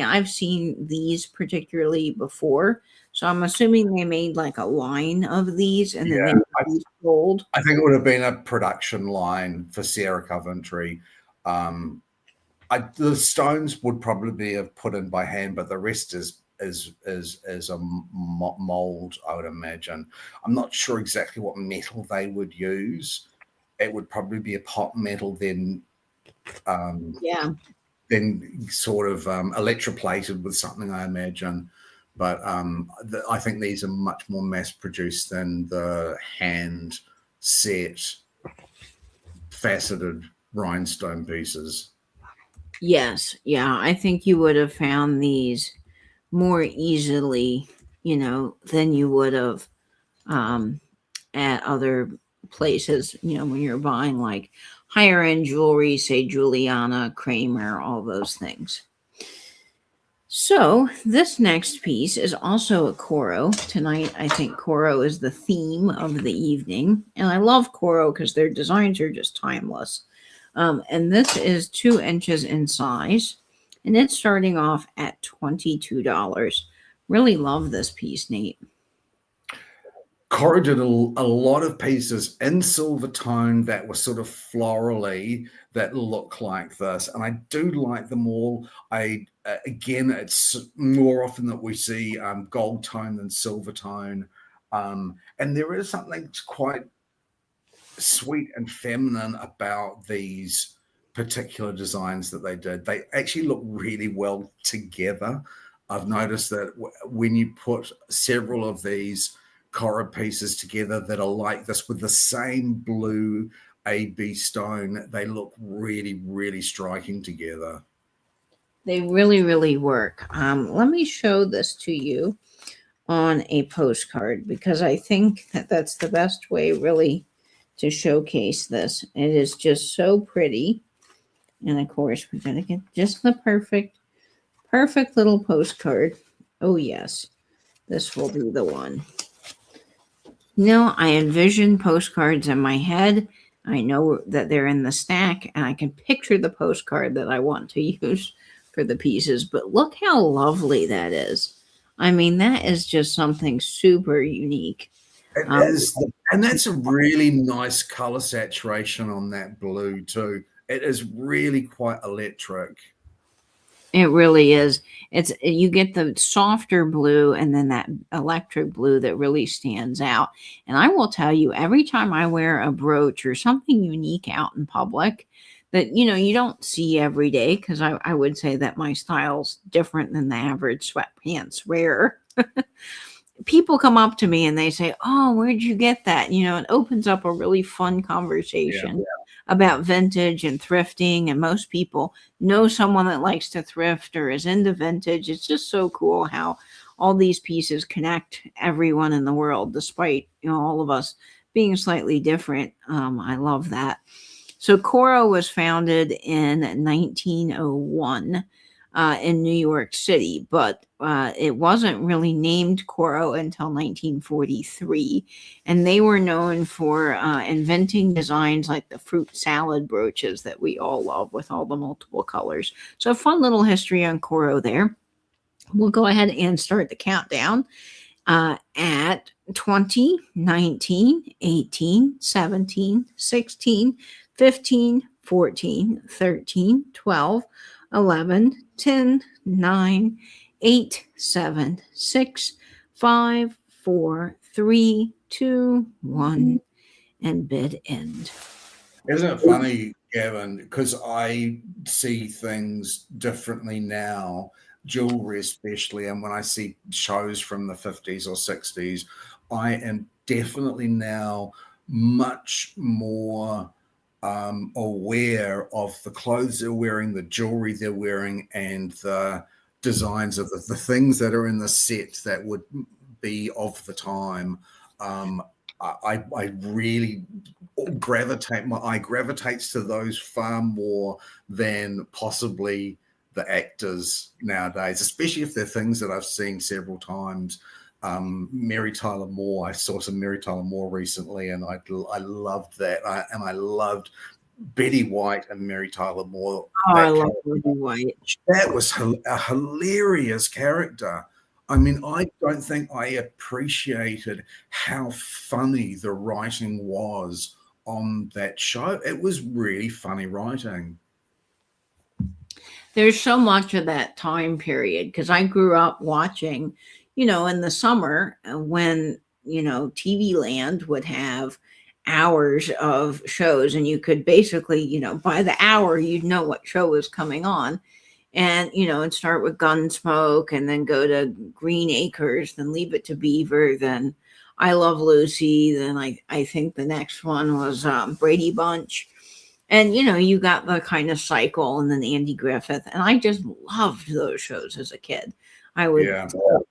I've seen these particularly before. So I'm assuming they made like a line of these and then they sold. I think it would have been a production line for Sarah Coventry. The stones would probably be put in by hand, but the rest is a mold, I would imagine. I'm not sure exactly what metal they would use. It would probably be a pot metal, then sort of electroplated with something, I imagine. But I think these are much more mass produced than the hand set faceted rhinestone pieces. Yes, yeah, I think you would have found these more easily, than you would have at other places, when you're buying like higher end jewelry, say Juliana, Kramer, all those things. So this next piece is also a Coro. Tonight, I think Coro is the theme of the evening. And I love Coro because their designs are just timeless. And this is 2 inches in size. And it's starting off at $22. Really love this piece, Nate. Coro did a lot of pieces in silver tone that were sort of florally that look like this, and I do like them all. Again, it's more often that we see gold tone than silver tone, and there is something quite sweet and feminine about these particular designs that they did. They actually look really well together. I've noticed that when you put several of these Coro pieces together that are like this with the same blue AB stone, they look really, really striking together. They really, really work. Let me show this to you on a postcard because I think that that's the best way really to showcase this. It is just so pretty. And of course, we're going to get just the perfect little postcard. Oh, yes. This will be the one. I envision postcards in my head. I know that they're in the stack, and I can picture the postcard that I want to use for the pieces. But look how lovely that is. I mean, that is just something super unique. It is, and that's a really nice color saturation on that blue too. It is really quite electric. It really is. You get the softer blue and then that electric blue that really stands out. And I will tell you, every time I wear a brooch or something unique out in public that, you don't see every day, because I would say that my style's different than the average sweatpants wearer. People come up to me and they say, "Oh, where'd you get that?" It opens up a really fun conversation about vintage and thrifting, and most people know someone that likes to thrift or is into vintage. It's just so cool how all these pieces connect everyone in the world, despite all of us being slightly different. I love that. So Coro was founded in 1901 in New York City, but it wasn't really named Coro until 1943. And they were known for inventing designs like the fruit salad brooches that we all love with all the multiple colors. So a fun little history on Coro there. We'll go ahead and start the countdown at 20, 19, 18, 17, 16, 15, 14, 13, 12, 11, 10, 9, 8, 7, 6, 5, 4, 3, 2, 1, and bid end. Isn't it funny, Gavin? Because I see things differently now, jewelry especially, and when I see shows from the 50s or 60s, I am definitely now much more aware of the clothes they're wearing, the jewelry they're wearing, and the designs of the things that are in the set that would be of the time. I really gravitates to those far more than possibly the actors nowadays, especially if they're things that I've seen several times. Mary Tyler Moore, I saw some Mary Tyler Moore recently, and I loved that. I loved Betty White and Mary Tyler Moore. Oh, I love Betty White. That was a hilarious character. I mean, I don't think I appreciated how funny the writing was on that show. It was really funny writing. There's so much of that time period because I grew up watching, in the summer when, TV Land would have hours of shows, and you could basically, by the hour, you'd know what show was coming on. And, and start with Gunsmoke and then go to Green Acres, then Leave It to Beaver, then I Love Lucy. Then I think the next one was Brady Bunch. And, you got the kind of cycle, and then Andy Griffith. And I just loved those shows as a kid. I would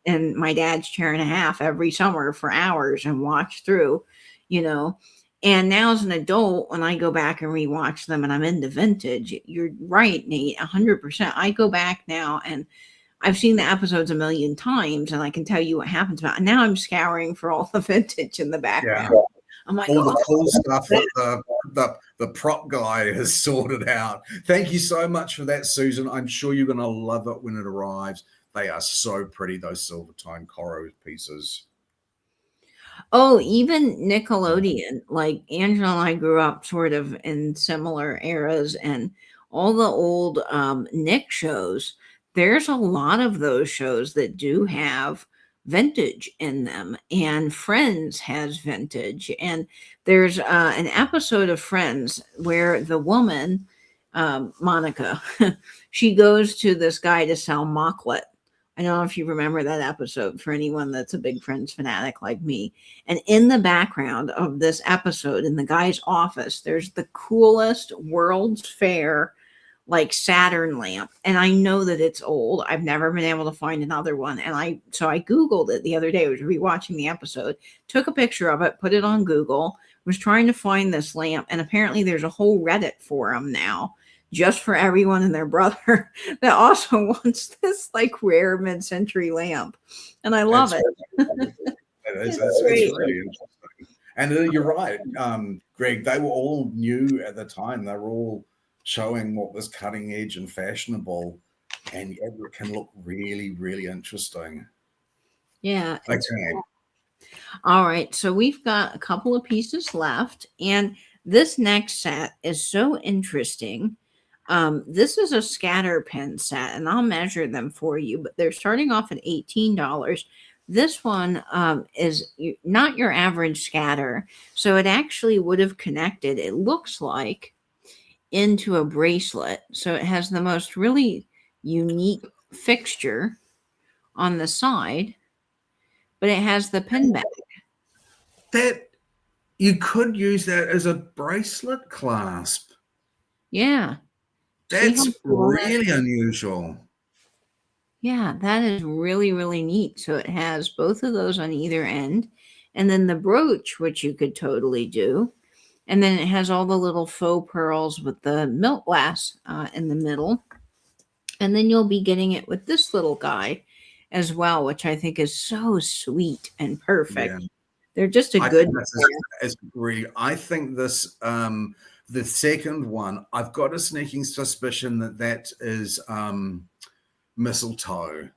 in my dad's chair and a half every summer for hours and watch through, And now as an adult, when I go back and rewatch them and I'm into vintage, you're right, Nate, 100%. I go back now and I've seen the episodes a million times and I can tell you what happens about it. And now I'm scouring for all the vintage in the background. Yeah. I'm like, all the cool stuff that the prop guy has sorted out. Thank you so much for that, Susan. I'm sure you're going to love it when it arrives. They are so pretty, those Silvertone Coro pieces. Oh, even Nickelodeon. Like Angela and I grew up sort of in similar eras, and all the old Nick shows, there's a lot of those shows that do have vintage in them, and Friends has vintage. And there's an episode of Friends where the woman, Monica, she goes to this guy to sell mocklet. I don't know if you remember that episode for anyone that's a big Friends fanatic like me. And in the background of this episode, in the guy's office, there's the coolest World's Fair, like Saturn lamp. And I know that it's old. I've never been able to find another one. And so I Googled it the other day. I was rewatching the episode, took a picture of it, put it on Google, was trying to find this lamp. And apparently there's a whole Reddit forum now just for everyone and their brother that also wants this like rare mid-century lamp. And I love it. It's really interesting. And you're right, Greg, they were all new at the time. They were all showing what was cutting edge and fashionable, and it can look really, really interesting. Yeah. Okay. All right. So we've got a couple of pieces left, and this next set is so interesting. This is a scatter pen set, and I'll measure them for you, but they're starting off at $18. This one is not your average scatter. So it actually would have connected, it looks like, into a bracelet. So it has the most really unique fixture on the side, but it has the pin back. That You could use that as a bracelet clasp. Yeah. See how That's cool that really is? unusual. Yeah, that is really, really neat. So it has both of those on either end. And then the brooch, which you could totally do. And then it has all the little faux pearls with the milk glass in the middle. And then you'll be getting it with this little guy as well, which I think is so sweet and Yeah. perfect. They're just a I good think this is really. I think this the second one. I've got a sneaking suspicion that that is mistletoe.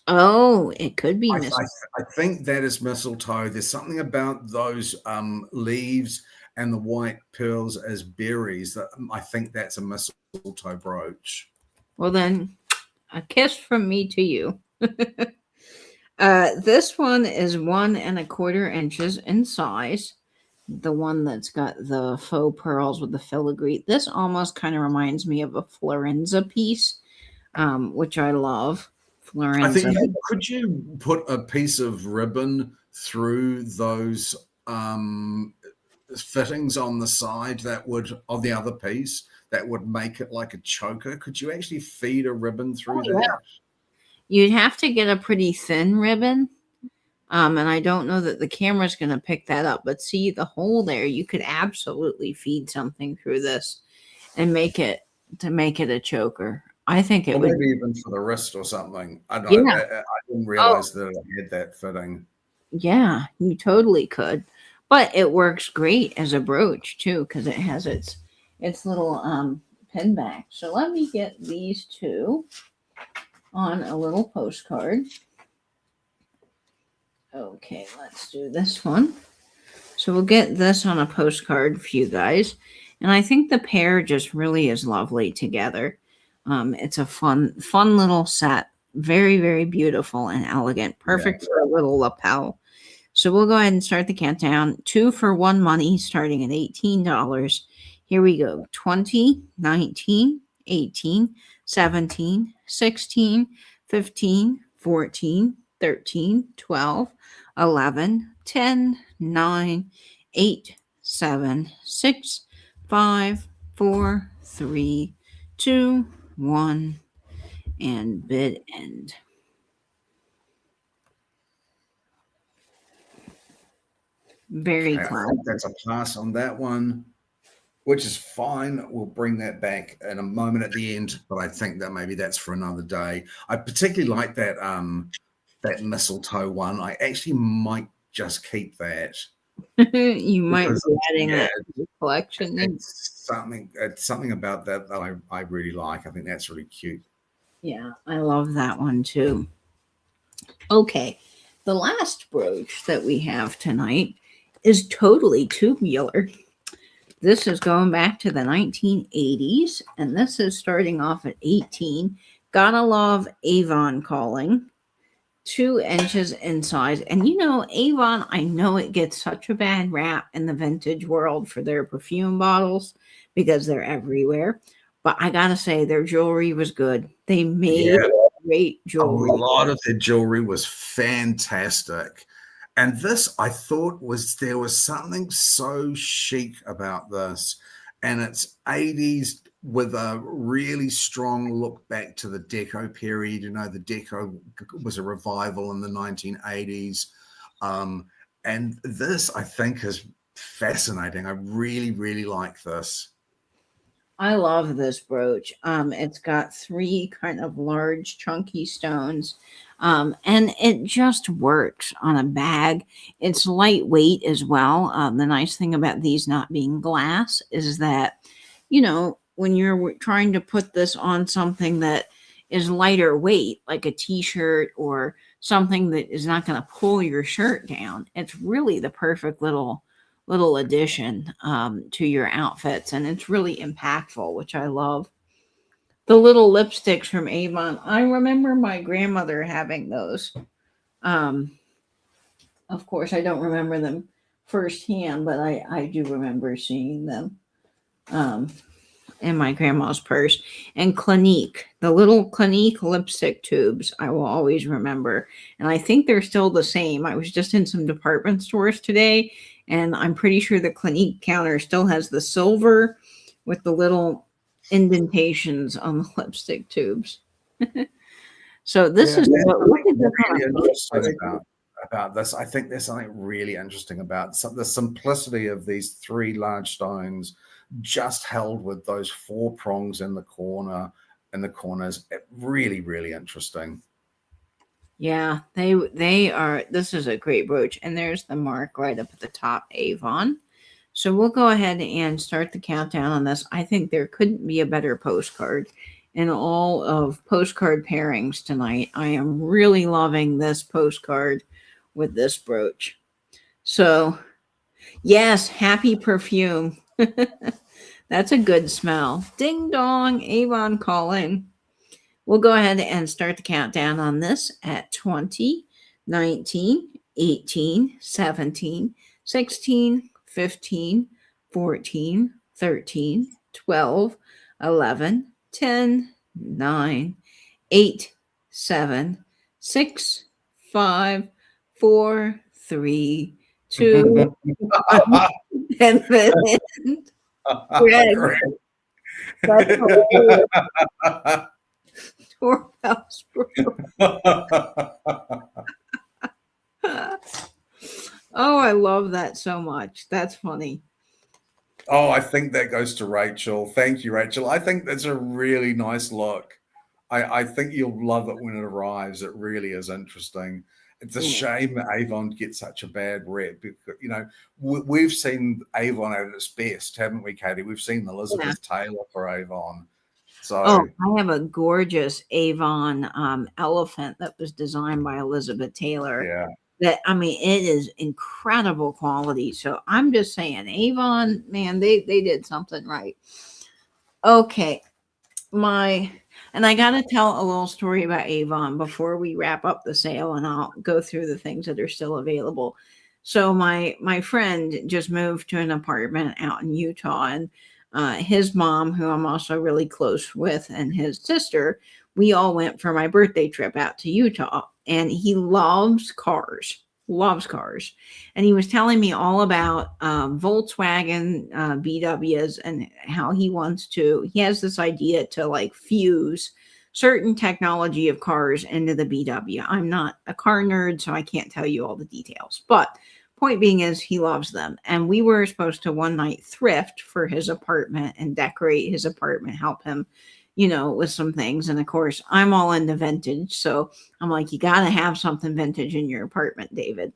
Oh, it could be I, Miss. I, I think that is mistletoe. There's something about those leaves and the white pearls as berries that I think that's a mistletoe brooch. Well, then, a kiss from me to you. This one is 1¼ inches in size. The one that's got the faux pearls with the filigree. This almost kind of reminds me of a Florenza piece, which I love. I Florenza. think could you put a piece of ribbon through those fittings on the side that would of the other piece that would make it like a choker? Could you actually feed a ribbon through Oh, yeah. that? You'd have to get a pretty thin ribbon. And I don't know that the camera's going to pick that up, but see the hole there, you could absolutely feed something through this and make it a choker. I think it Or would. maybe even for the wrist or something. I don't know. Yeah. I didn't Oh, realize that it had that fitting. yeah, you totally could. But it works great as a brooch too, because it has its little pin back. So let me get these two on a little postcard. Okay, let's do this one. So we'll get this on a postcard for you guys. And I think the pair just really is lovely together. It's a fun little set. Very, very beautiful and elegant. Perfect for a little lapel. So we'll go ahead and start the countdown. 2 for 1 money starting at $18. Here we go. 20, 19, 18, 17, 16, 15, 14, 13, 12, 11, 10, 9, 8, 7, 6, 5, 4, 3, 2, 1, and bid end. Very I clever. think that's a pass on that one, which is fine. We'll bring that back in a moment at the end, but I think that maybe that's for another day. I particularly like that that mistletoe one. I actually might just keep that. You might Because, be adding yeah, that to the collection. it's something about that that I really like. I think that's really cute. Yeah, I love that one too. Okay, the last brooch that we have tonight is totally tubular. This is going back to the 1980s, and this is starting off at 18. Gotta love Avon calling. 2 inches in size. And you know, Avon, I know it gets such a bad rap in the vintage world for their perfume bottles because they're everywhere. But I gotta say, their jewelry was good. They made great A jewelry. lot of their jewelry was fantastic. And this, I thought, there was something so chic about this. And it's 80s with a really strong look back to the Deco period. You know, the Deco was a revival in the 1980s. And this, I think, is fascinating. I really, really like this. I love this brooch. It's got 3 kind of large, chunky stones, and it just works on a bag. It's lightweight as well. The nice thing about these not being glass is that, you know, when you're trying to put this on something that is lighter weight, like a t-shirt or something that is not going to pull your shirt down, it's really the perfect little addition to your outfits, and it's really impactful, which I love. The little lipsticks from Avon, I remember my grandmother having those. Of course, I don't remember them firsthand, but I do remember seeing them in my grandma's purse. And Clinique, the little Clinique lipstick tubes, I will always remember. And I think they're still the same. I was just in some department stores today, And I'm pretty sure the Clinique counter still has the silver with the little indentations on the lipstick tubes. So this is look at the really interesting about this. I think there's something really interesting about the simplicity of these three large stones, just held with those four prongs in the corners. Really, really interesting. Yeah, they are. This is a great brooch, and there's the mark right up at the top, Avon. So we'll go ahead and start the countdown on this. I think there couldn't be a better postcard in all of postcard pairings tonight. I am really loving this postcard with this brooch. So, yes, happy perfume. That's a good smell. Ding dong, Avon calling. We'll go ahead and start the countdown on this at 20, 19, 18, 17, 16, 15, 14, 13, 12, 11, 10, 9, 8, 7, 6, 5, 4, 3, 2, 1, and then Greg. Doorbell's Oh, I love that so much. That's funny. Oh, I think that goes to Rachel. Thank you, Rachel. I think that's a really nice look. I think you'll love it when it arrives. It really is interesting. It's a shame that Avon gets such a bad rep. Because, we've seen Avon at its best, haven't we, Katie? We've seen Elizabeth Taylor for Avon. So, I have a gorgeous Avon elephant that was designed by Elizabeth Taylor. Yeah. It is incredible quality. So I'm just saying, Avon, man, they did something right. Okay. And I got to tell a little story about Avon before we wrap up the sale, and I'll go through the things that are still available. So my friend just moved to an apartment out in Utah, and his mom, who I'm also really close with, and his sister, we all went for my birthday trip out to Utah, and he loves cars. And he was telling me all about Volkswagen VWs and how he has this idea to like fuse certain technology of cars into the VW. I'm not a car nerd, so I can't tell you all the details, but point being is he loves them. And we were supposed to one night thrift for his apartment and decorate his apartment, help him, with some things. And of course, I'm all into vintage. So I'm like, you got to have something vintage in your apartment, David.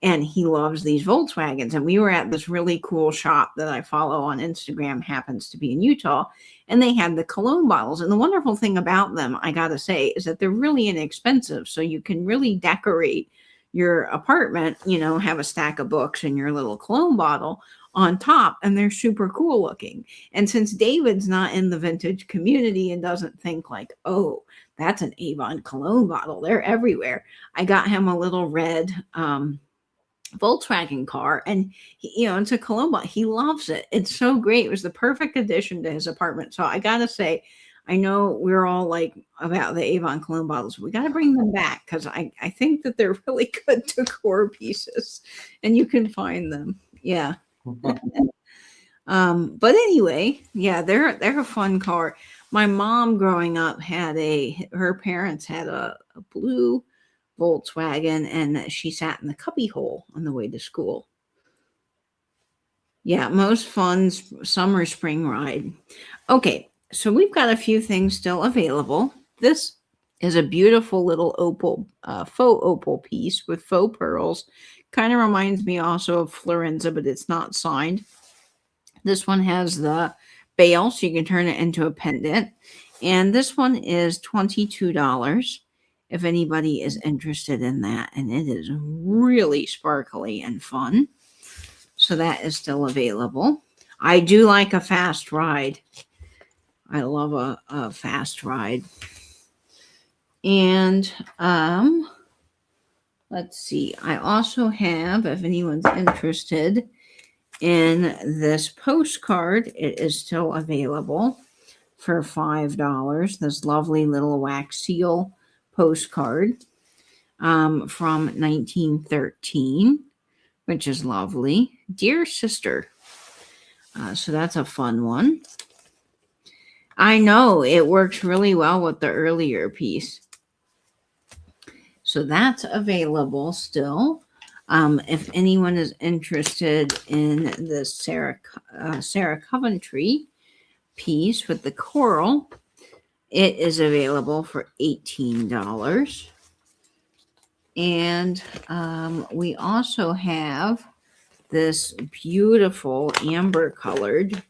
And he loves these Volkswagens. And we were at this really cool shop that I follow on Instagram, happens to be in Utah. And they had the cologne bottles. And the wonderful thing about them, I got to say, is that they're really inexpensive. So you can really decorate your apartment, have a stack of books and your little cologne bottle on top, and they're super cool looking. And since David's not in the vintage community and doesn't think like, oh, that's an Avon cologne bottle, they're everywhere, I got him a little red Volkswagen car, and it's a cologne bottle. He loves it. It's so great. It was the perfect addition to his apartment. So I gotta say, I know we're all like about the Avon cologne bottles. We got to bring them back because I think that they're really good decor pieces, and you can find them. Yeah. But anyway, yeah, they're a fun car. My mom growing up her parents had a blue Volkswagen, and she sat in the cubby hole on the way to school. Yeah, most fun summer spring ride. Okay. So we've got a few things still available. This is a beautiful little opal, faux opal piece with faux pearls. Kind of reminds me also of Florenza, but it's not signed. This one has the bail, so you can turn it into a pendant. And this one is $22 if anybody is interested in that. And it is really sparkly and fun. So that is still available. I do like a fast ride. I love a fast ride. And let's see. I also have, if anyone's interested in this postcard, it is still available for $5. This lovely little wax seal postcard from 1913 which is lovely. Dear Sister. So that's a fun one. I know it works really well with the earlier piece. So that's available still. If anyone is interested in the Sarah Coventry piece with the coral, it is available for $18. And we also have this beautiful amber colored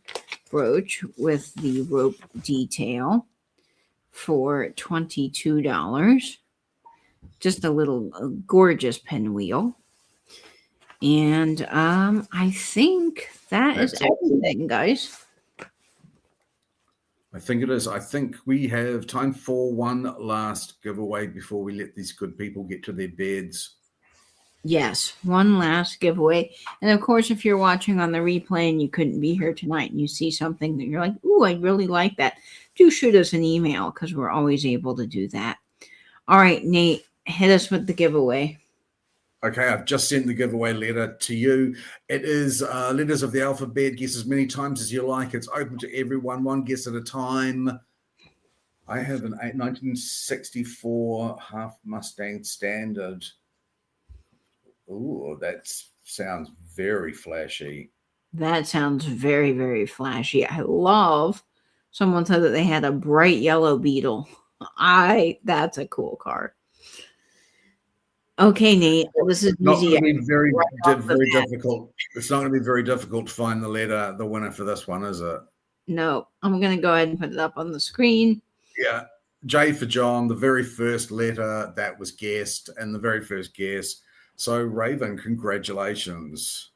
brooch with the rope detail for $22. Just a little gorgeous pinwheel. And I think that's everything, guys. I think it is. I think we have time for one last giveaway before we let these good people get to their beds. Yes, one last giveaway. And of course, if you're watching on the replay and you couldn't be here tonight and you see something that you're like, ooh, I really like that, do shoot us an email because we're always able to do that. All right, Nate, hit us with the giveaway. Okay, I've just sent the giveaway letter to you. It is letters of the alphabet. Guess as many times as you like. It's open to everyone, one guess at a time. I have an 1964 half Mustang Standard. Ooh, that sounds very flashy. That sounds very, very flashy. I love, someone said that they had a bright yellow Beetle. That's a cool car. Okay, Nate, this is not easy. going to be very difficult. It's not going to be very difficult to find the winner for this one, is it? No, I'm going to go ahead and put it up on the screen. Yeah, J for John, the very first letter that was guessed, and the very first guess. So, Raven, congratulations.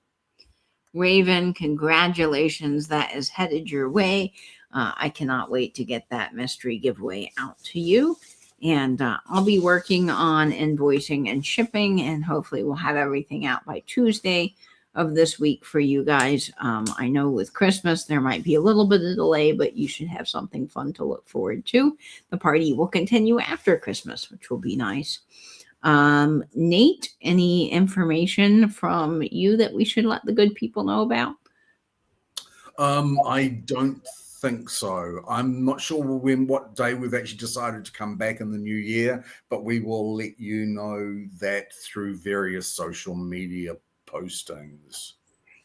Raven, congratulations. That is headed your way. I cannot wait to get that mystery giveaway out to you. And I'll be working on invoicing and shipping, and hopefully we'll have everything out by Tuesday of this week for you guys. I know with Christmas, there might be a little bit of delay, but you should have something fun to look forward to. The party will continue after Christmas, which will be nice. Nate, any information from you that we should let the good people know about? I don't think so. I'm not sure what day we've actually decided to come back in the new year, but we will let you know that through various social media postings.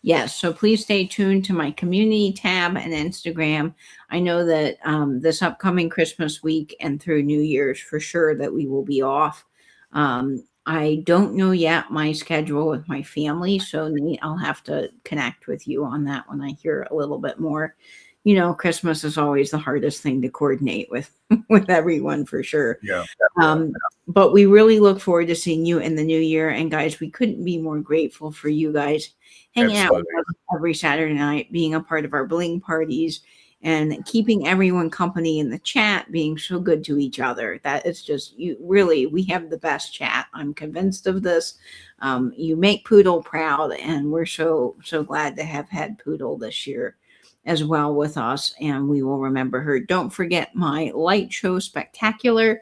Yes, so please stay tuned to my community tab and Instagram. I know that this upcoming Christmas week and through New Year's for sure that we will be off. I don't know yet my schedule with my family, so Nate, I'll have to connect with you on that when I hear a little bit more. You know, Christmas is always the hardest thing to coordinate with everyone for sure. Yeah. But we really look forward to seeing you in the new year. And guys, we couldn't be more grateful for you guys hanging out with us every Saturday night, being a part of our bling parties, and keeping everyone company in the chat, being so good to each other. That it's just, we have the best chat. I'm convinced of this. You make Poodle proud, and we're so glad to have had Poodle this year as well with us, and we will remember her. Don't forget my light show spectacular.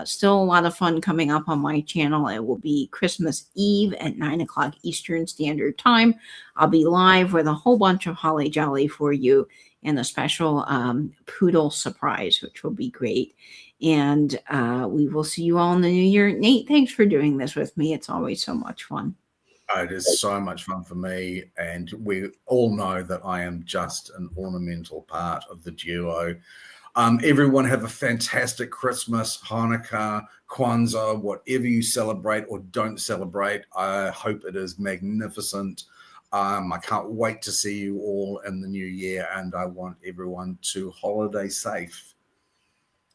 Still a lot of fun coming up on my channel. It will be Christmas Eve at 9:00 Eastern Standard Time. I'll be live with a whole bunch of Holly Jolly for you and a special Poodle surprise, which will be great. And we will see you all in the new year. Nate, thanks for doing this with me. It's always so much fun. It is so much fun for me, and we all know that I am just an ornamental part of the duo. Everyone have a fantastic Christmas, Hanukkah, Kwanzaa, whatever you celebrate or don't celebrate. I hope it is magnificent. I can't wait to see you all in the new year, and I want everyone to holiday safe.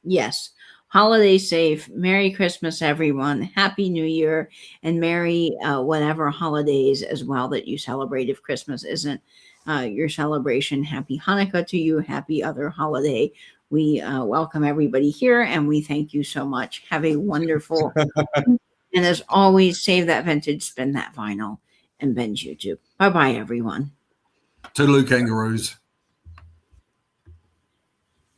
Yes. Holiday safe. Merry Christmas, everyone. Happy New Year, and Merry whatever holidays as well that you celebrate. If Christmas isn't your celebration, Happy Hanukkah to you. Happy other holiday. We welcome everybody here, and we thank you so much. Have a wonderful, and as always, save that vintage, spin that vinyl, and binge YouTube. Bye-bye, everyone. Toodaloo, kangaroos.